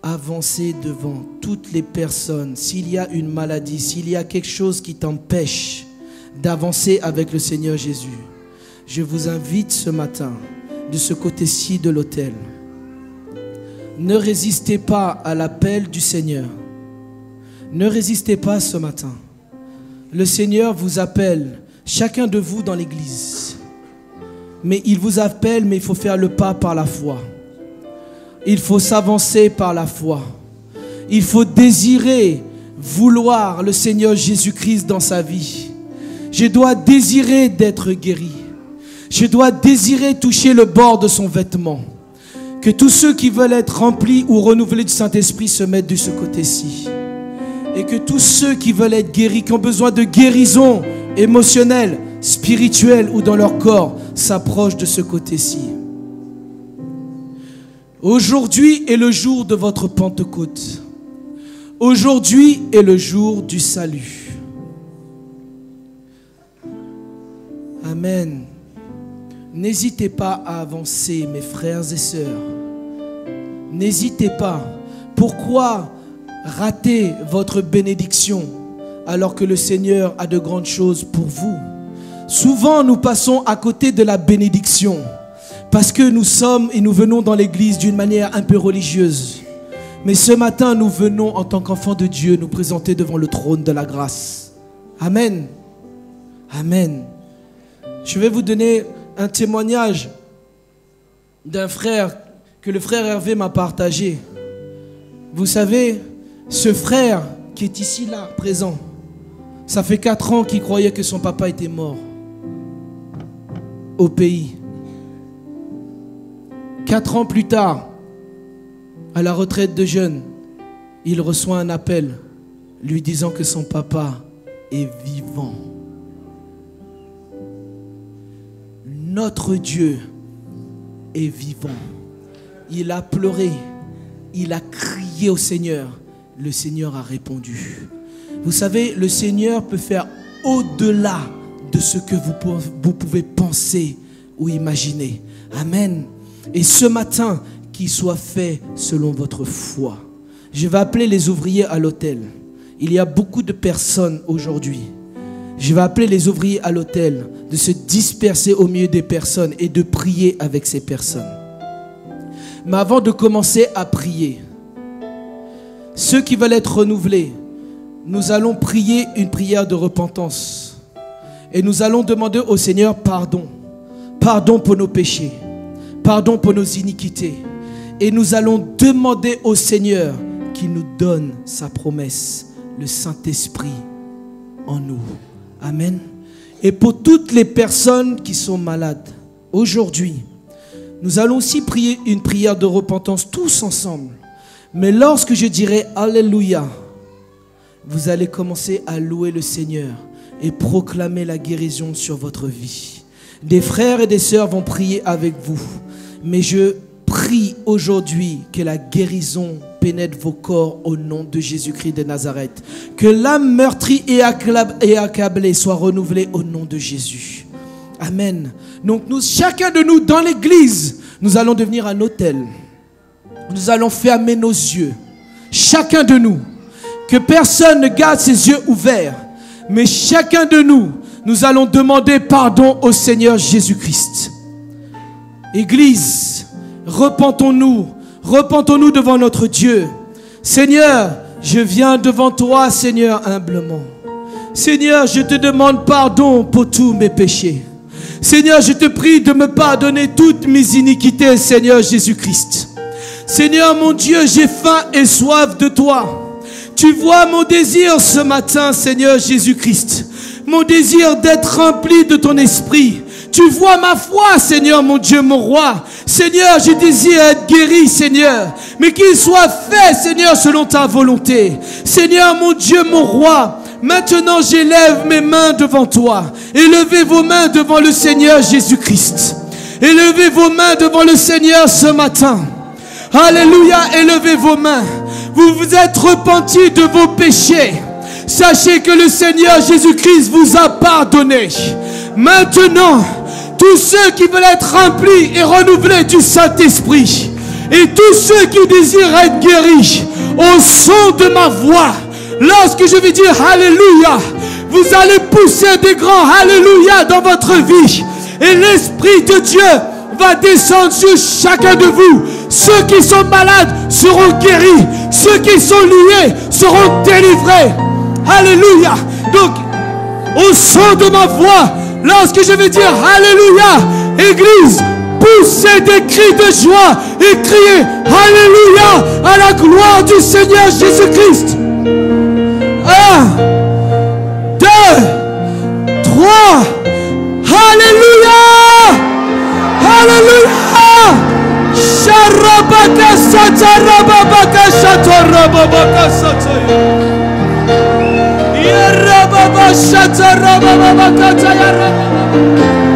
Avancez devant toutes les personnes. S'il y a une maladie, s'il y a quelque chose qui t'empêche d'avancer avec le Seigneur Jésus, je vous invite ce matin de ce côté-ci de l'autel. Ne résistez pas à l'appel du Seigneur. Ne résistez pas ce matin. Le Seigneur vous appelle, chacun de vous dans l'église. Mais il vous appelle, mais il faut faire le pas par la foi. Il faut s'avancer par la foi. Il faut désirer, vouloir le Seigneur Jésus-Christ dans sa vie. Je dois désirer d'être guéri. Je dois désirer toucher le bord de son vêtement. Que tous ceux qui veulent être remplis ou renouvelés du Saint-Esprit se mettent de ce côté-ci. Et que tous ceux qui veulent être guéris, qui ont besoin de guérison émotionnelle, spirituelle ou dans leur corps, s'approchent de ce côté-ci. Aujourd'hui est le jour de votre Pentecôte. Aujourd'hui est le jour du salut. Amen. N'hésitez pas à avancer, mes frères et sœurs. N'hésitez pas. Pourquoi rater votre bénédiction alors que le Seigneur a de grandes choses pour vous? Souvent, nous passons à côté de la bénédiction parce que nous sommes et nous venons dans l'église d'une manière un peu religieuse. Mais ce matin, nous venons en tant qu'enfants de Dieu nous présenter devant le trône de la grâce. Amen. Amen. Je vais vous donner un témoignage d'un frère que le frère Hervé m'a partagé. Vous savez, ce frère qui est ici, là, présent, ça fait 4 ans qu'il croyait que son papa était mort au pays. 4 ans plus tard, à la retraite de jeunes, il reçoit un appel lui disant que son papa est vivant. Notre Dieu est vivant. Il a pleuré, il a crié au Seigneur. Le Seigneur a répondu. Vous savez, le Seigneur peut faire au-delà de ce que vous pouvez penser ou imaginer. Amen. Et ce matin, qu'il soit fait selon votre foi. Je vais appeler les ouvriers à l'autel. Il y a beaucoup de personnes aujourd'hui. Je vais appeler les ouvriers à l'autel de se disperser au milieu des personnes et de prier avec ces personnes. Mais avant de commencer à prier, ceux qui veulent être renouvelés, nous allons prier une prière de repentance. Et nous allons demander au Seigneur pardon. Pardon pour nos péchés. Pardon pour nos iniquités. Et nous allons demander au Seigneur qu'il nous donne sa promesse, le Saint-Esprit en nous. Amen. Et pour toutes les personnes qui sont malades, aujourd'hui, nous allons aussi prier une prière de repentance tous ensemble. Mais lorsque je dirai Alléluia, vous allez commencer à louer le Seigneur et proclamer la guérison sur votre vie. Des frères et des sœurs vont prier avec vous. Mais je prie aujourd'hui que la guérison pénètre vos corps au nom de Jésus-Christ de Nazareth. Que l'âme meurtrie et accablée soit renouvelée au nom de Jésus. Amen. Donc chacun de nous dans l'église, nous allons devenir un autel. Nous allons fermer nos yeux. Chacun de nous. Que personne ne garde ses yeux ouverts. Mais chacun de nous nous allons demander pardon au Seigneur Jésus-Christ. Église, repentons-nous devant notre Dieu. Seigneur, je viens devant toi, Seigneur, humblement. Seigneur, je te demande pardon pour tous mes péchés. Seigneur, je te prie de me pardonner toutes mes iniquités, Seigneur Jésus-Christ. Seigneur mon Dieu, j'ai faim et soif de toi. Tu vois mon désir ce matin, Seigneur Jésus-Christ. Mon désir d'être rempli de ton esprit. Tu vois ma foi, Seigneur mon Dieu, mon roi. Seigneur, je désire être guéri, Seigneur. Mais qu'il soit fait, Seigneur, selon ta volonté. Seigneur mon Dieu, mon roi. Maintenant, j'élève mes mains devant toi. Élevez vos mains devant le Seigneur Jésus-Christ. Élevez vos mains devant le Seigneur ce matin. Alléluia, élevez vos mains. Vous vous êtes repentis de vos péchés. Sachez que le Seigneur Jésus-Christ vous a pardonné. Maintenant, tous ceux qui veulent être remplis et renouvelés du Saint-Esprit, et tous ceux qui désirent être guéris, au son de ma voix, lorsque je vais dire Alléluia, vous allez pousser des grands Alléluia dans votre vie. Et l'Esprit de Dieu va descendre sur chacun de vous. Ceux qui sont malades seront guéris. Ceux qui sont liés seront délivrés. Alléluia. Donc, au son de ma voix, lorsque je vais dire Alléluia, Église, poussez des cris de joie et criez Alléluia à la gloire du Seigneur Jésus-Christ. 1, 2, 3. Alléluia! Alléluia! Sharabaka satarabaka satarabaka sataya. Yarababa satarabaka sataya.